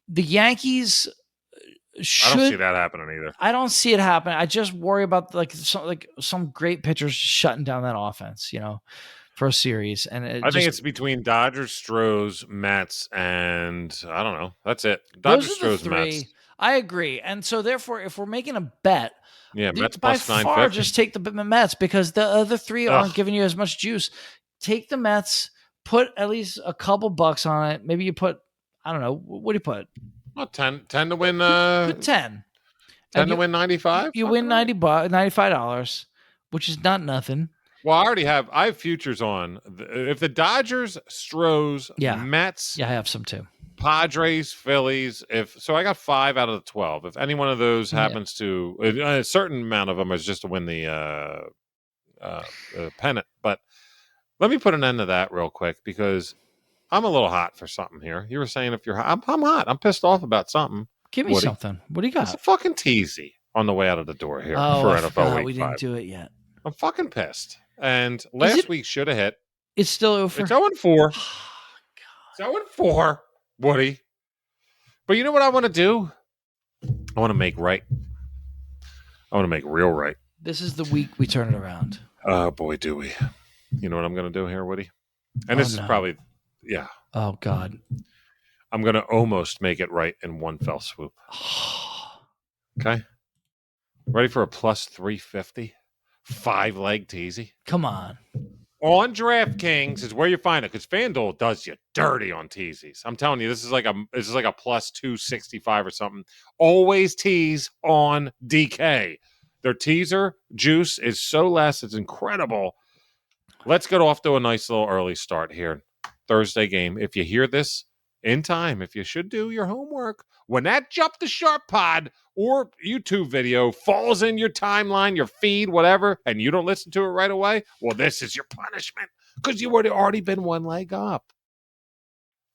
S2: The Yankees should.
S1: I don't see that happening either.
S2: I don't see it happen. I just worry about some great pitchers shutting down that offense, for a series. And I think
S1: it's between Dodgers, Stros, Mets, and I don't know. That's it. Dodgers, Stros, Mets.
S2: I agree. And so therefore, if we're making a bet,
S1: Mets
S2: by
S1: plus 950.
S2: far just take the Mets because the other 3 aren't giving you as much juice. Take the Mets, put at least a couple bucks on it. Maybe you put, I don't know, what do you put?
S1: Well, 10 to win.
S2: Put 10.
S1: 10 to win 95.
S2: You win $95, which is not nothing.
S1: Well, I have futures on. If the Dodgers, Stros, Mets.
S2: Yeah, I have some too.
S1: Padres, Phillies. So I got 5 out of the 12. If any one of those happens to, a certain amount of them is just to win the pennant. But let me put an end to that real quick because I'm a little hot for something here. You were saying if you're hot, I'm hot. I'm pissed off about something.
S2: Give me something. What do you got?
S1: It's a fucking teasy on the way out of the door here for NFL Week 5.
S2: We didn't do it yet.
S1: I'm fucking pissed. And last week should have hit.
S2: It's still over.
S1: It's 0-4. It's 0-4. Woody. But you know what I want to do? I want to make right. I want to make real right.
S2: This is the week we turn it around.
S1: Oh, boy, do we. You know what I'm going to do here, Woody? And
S2: Oh,
S1: this is
S2: no.
S1: probably, yeah.
S2: Oh, God.
S1: I'm going to almost make it right in one fell swoop. Okay? Ready for a plus 350? 5-leg teasy?
S2: Come on.
S1: On DraftKings is where you find it because FanDuel does you dirty on teasies. I'm telling you, this is like a plus 265 or something. Always tease on DK. Their teaser juice is so less, it's incredible. Let's get off to a nice little early start here. Thursday game. If you hear this in time, if you should do your homework, when that Jump the Sharp pod or YouTube video falls in your timeline, your feed, whatever, and you don't listen to it right away, well, this is your punishment because you would have already been one leg up.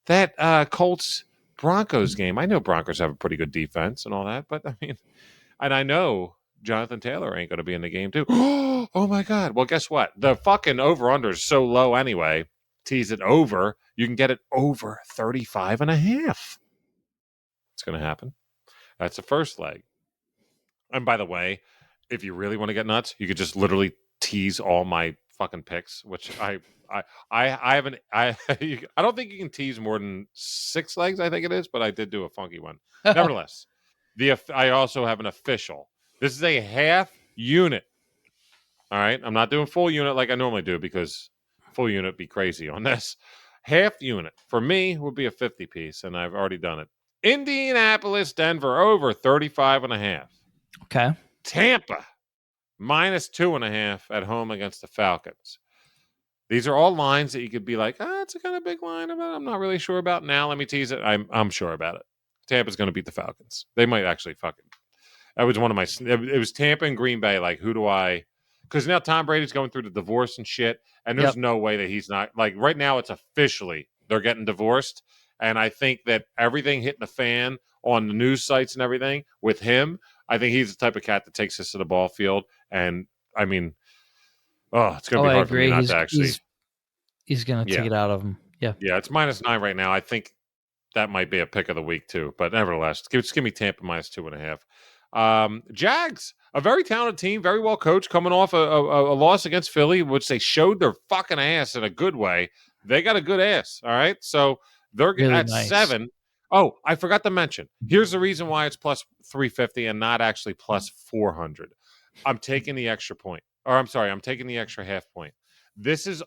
S1: That Colts Broncos game, I know Broncos have a pretty good defense and all that, but I mean, and I know Jonathan Taylor ain't going to be in the game too. Oh my God. Well, guess what? The fucking over-under is so low anyway. Tease it over. You can get it over 35.5. It's going to happen. That's the first leg. And by the way, if you really want to get nuts, you could just literally tease all my fucking picks, which I haven't. I don't think you can tease more than 6 legs. I think it is, but I did do a funky one. Nevertheless, I also have an official. This is a half unit. All right, I'm not doing full unit like I normally do because full unit be crazy on this. Half unit for me would be a 50 piece, and I've already done it. Indianapolis, Denver over 35.5.
S2: Okay.
S1: Tampa minus 2.5 at home against the Falcons. These are all lines that you could be like, it's a kind of big line, but I'm not really sure about. Now let me tease it. I'm sure about it. Tampa's going to beat the Falcons. They might actually fucking. That was one of my. It was Tampa and Green Bay. Like, who do I? Because now Tom Brady's going through the divorce and shit, and there's no way that he's not. Like right now, it's officially they're getting divorced, and I think that everything hitting the fan on the news sites and everything with him. I think he's the type of cat that takes us to the ball field, and I mean, it's going to be hard for me not to actually.
S2: He's going to take it out of him. Yeah,
S1: yeah, it's -9 right now. I think that might be a pick of the week too, but nevertheless, just give me Tampa minus 2.5. Jags, a very talented team, very well coached, coming off a loss against Philly, which they showed their fucking ass in a good way. They got a good ass, all right? So they're really at nice. 7. Oh, I forgot to mention. Here's the reason why it's plus 350 and not actually plus 400. I'm taking the extra point. Or I'm sorry, I'm taking the extra half point. This is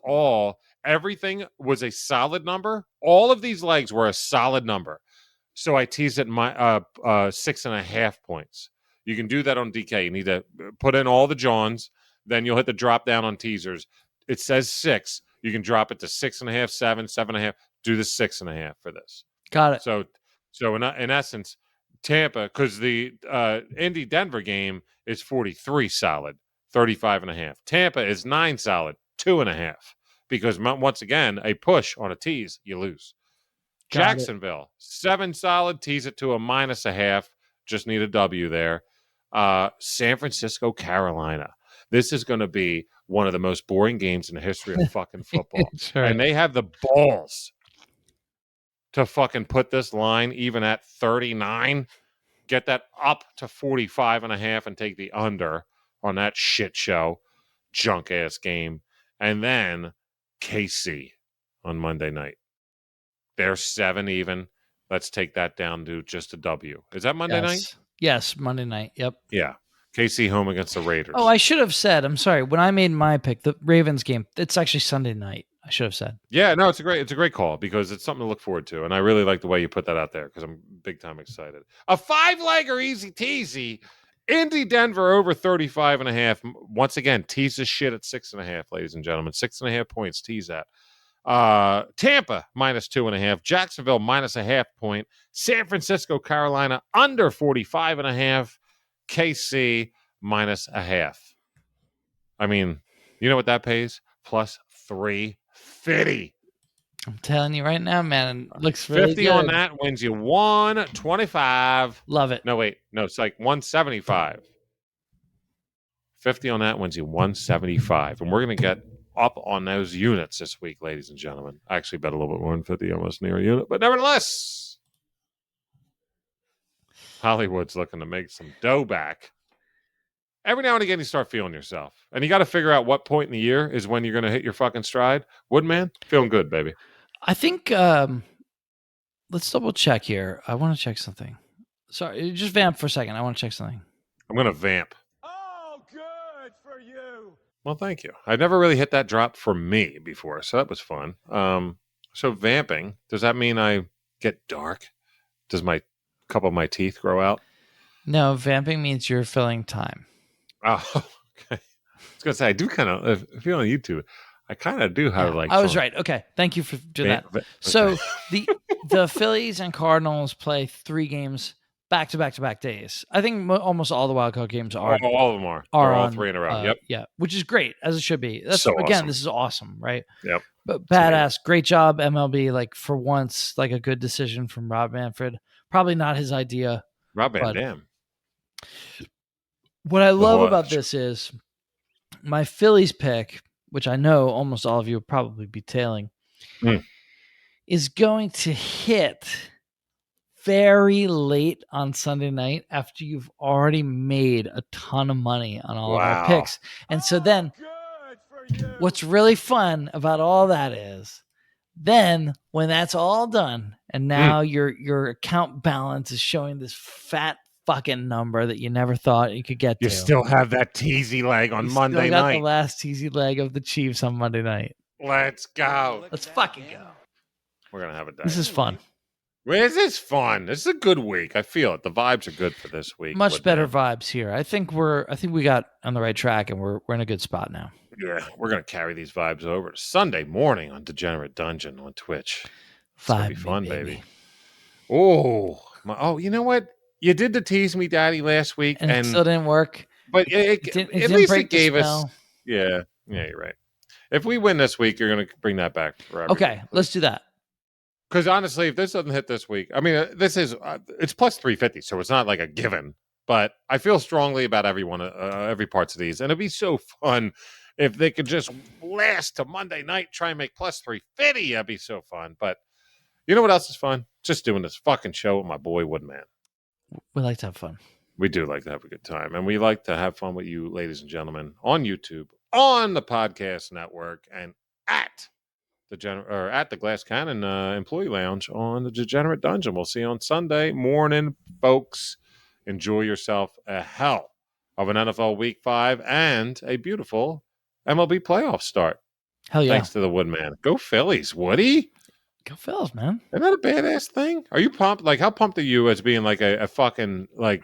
S1: everything was a solid number. All of these legs were a solid number. So I teased it my 6.5 points. You can do that on DK. You need to put in all the Johns. Then you'll hit the drop down on teasers. It says 6. You can drop it to 6.5, 7, 7.5. Do the 6.5 for this.
S2: Got it.
S1: So in essence, Tampa, because the Indy Denver game is 43 solid, 35.5. Tampa is 9 solid, 2.5. Because once again, a push on a tease, you lose. Jacksonville, 7 solid, tease it to a -0.5. Just need a W there. San Francisco, Carolina. This is going to be one of the most boring games in the history of fucking football. Right. And they have the balls to fucking put this line even at 39, get that up to 45.5 and take the under on that shit show, junk ass game. And then KC on Monday night. They're 7 even. Let's take that down to just a W. Is that Monday night?
S2: Yes, Monday night. Yep.
S1: Yeah. KC home against the Raiders.
S2: Oh, I should have said, I'm sorry, when I made my pick, the Ravens game, it's actually Sunday night. I should have said.
S1: Yeah, no, it's a great call because it's something to look forward to. And I really like the way you put that out there because I'm big time excited. A 5-legger easy teasy. Indy Denver over 35.5. Once again, tease this shit at 6.5, ladies and gentlemen. 6.5 points, tease that. Tampa -2.5, Jacksonville -0.5 point, San Francisco, Carolina under 45.5, KC -0.5. I mean, you know what that pays? Plus 350.
S2: I'm telling you right now, man, it looks really
S1: 50
S2: good.
S1: on that wins you 125.
S2: Love it.
S1: No, wait. No, it's like 175. 50 on that wins you 175. And we're going to get up on those units this week, ladies and gentlemen. I actually bet a little bit more than 50, almost near a unit. But nevertheless, Hollywood's looking to make some dough back. every now and again you start feeling yourself. And you got to figure out what point in the year is when you're going to hit your fucking stride. Woodman, feeling good, baby.
S2: I think let's double check here. I want to check something. Sorry, just vamp for a second. I want to check something.
S1: I'm going to vamp.
S4: Oh, good for you.
S1: Well, thank you. I never really hit that drop for me before, so that was fun. So vamping, does that mean I get dark? Does my couple of my teeth grow out?
S2: No, vamping means you're filling time.
S1: Oh, okay. I was going to say, I do kind of, if you're on YouTube, I kind of do have
S2: I was right. Okay. Thank you for doing that.
S1: Okay.
S2: So the Phillies and Cardinals play 3 games back-to-back days. I think almost all the wildcard games are.
S1: All of them are. They're all 3 in a row. Yep.
S2: Yeah, which is great, as it should be. That's
S1: So
S2: again,
S1: awesome.
S2: this is awesome, right?
S1: Yep.
S2: But badass, great job, MLB. Like for once, like a good decision from Rob Manfred. Probably not his idea.
S1: Rob Van Dam.
S2: What I love about this is my Phillies pick, which I know almost all of you will probably be tailing, is going to hit very late on Sunday night after you've already made a ton of money on all of our picks. And so then what's really fun about all that is then when that's all done and now your account balance is showing this fat fucking number that you never thought you could get to.
S1: You still have that teasy leg on Monday
S2: still got
S1: night.
S2: The last teasy leg of the Chiefs on Monday night.
S1: Let's go.
S2: Let's fucking go.
S1: We're going to have a day.
S2: This is fun.
S1: This is fun. This is a good week. I feel it. The vibes are good for this week.
S2: Much better vibes here. I think we got on the right track and we're in a good spot now.
S1: Yeah, we're going to carry these vibes over to Sunday morning on Degenerate Dungeon on Twitch. It's going to be fun, baby. Oh, you know what? You did the Tease Me Daddy last week.
S2: And it still didn't work.
S1: But at least it gave us... Yeah, you're right. If we win this week, you're going to bring that back forever.
S2: Okay, let's do that.
S1: Because honestly, if this doesn't hit this week, I mean, this is it's plus 350, so it's not like a given. But I feel strongly about every parts of these, and it'd be so fun if they could just last to Monday night, try and make plus 350. That'd be so fun. But you know what else is fun? Just doing this fucking show with my boy Woodman.
S2: We like to have fun.
S1: We do like to have a good time, and we like to have fun with you, ladies and gentlemen, on YouTube, on the podcast network, and at the Glass Cannon Employee Lounge on the Degenerate Dungeon. We'll see you on Sunday morning, folks. Enjoy yourself a hell of an NFL Week 5 and a beautiful MLB playoff start.
S2: Hell yeah.
S1: Thanks to the Woodman. Go Phillies, Woody.
S2: Go Phillies, man.
S1: Isn't that a badass thing? Are you pumped? Like, how pumped are you as being like a fucking like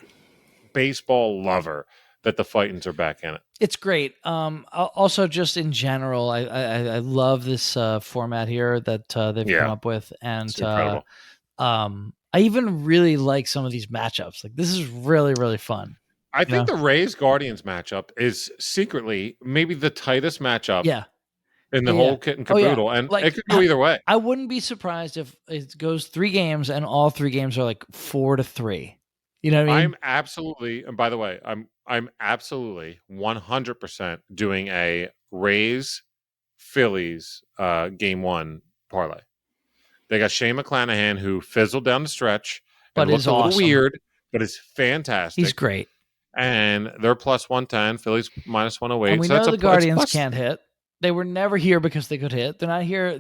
S1: baseball lover that the Fightins are back in it?
S2: It's great. Also, just in general, I love this format here that they've come up with, and I even really like some of these matchups. Like, this is really, really fun.
S1: I think the Rays Guardians matchup is secretly maybe the tightest matchup.
S2: Yeah.
S1: In the whole kit and caboodle, and like, it could go either way.
S2: I wouldn't be surprised if it goes 3 games and all 3 games are like 4-3. You know what I mean?
S1: I'm absolutely, and by the way, I'm absolutely 100% doing a Rays Phillies game 1 parlay. They got Shane McClanahan, who fizzled down the stretch,
S2: but
S1: looked a little weird, but is fantastic.
S2: He's great,
S1: and they're plus 110. Phillies minus 108.
S2: And we know the Guardians can't hit. They were never here because they could hit. They're not here.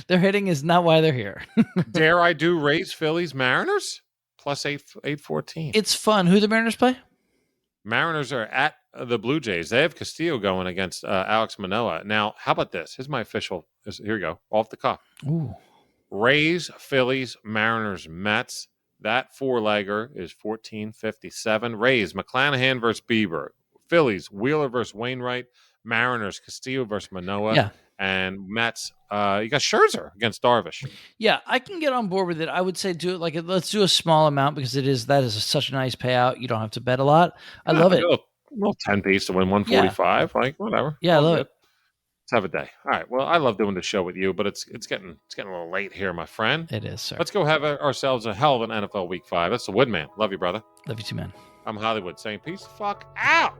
S2: Their hitting is not why they're here.
S1: Dare I do Rays, Phillies, Mariners? Plus 814.
S2: It's fun. Who the Mariners play?
S1: Mariners are at the Blue Jays. They have Castillo going against Alex Manoah. Now, how about this? Here's my official. Here we go. Off the cuff.
S2: Ooh.
S1: Rays, Phillies, Mariners, Mets. That 4-legger is 1457. Rays, McClanahan versus Bieber. Phillies, Wheeler versus Wainwright. Mariners, Castillo versus Manoah.
S2: Yeah.
S1: And Mets, you got Scherzer against Darvish.
S2: Yeah, I can get on board with it. I would say do it let's do a small amount because that is such a nice payout. You don't have to bet a lot. I love it.
S1: A little 10 piece to win 145. Yeah. Like whatever.
S2: Yeah, I love it.
S1: Let's have a day. All right. Well, I love doing the show with you, but it's getting a little late here, my friend.
S2: It is, sir.
S1: Let's go have ourselves a hell of an NFL Week 5. That's the Woodman. Love you, brother.
S2: Love you too, man.
S1: I'm Hollywood saying peace the fuck out.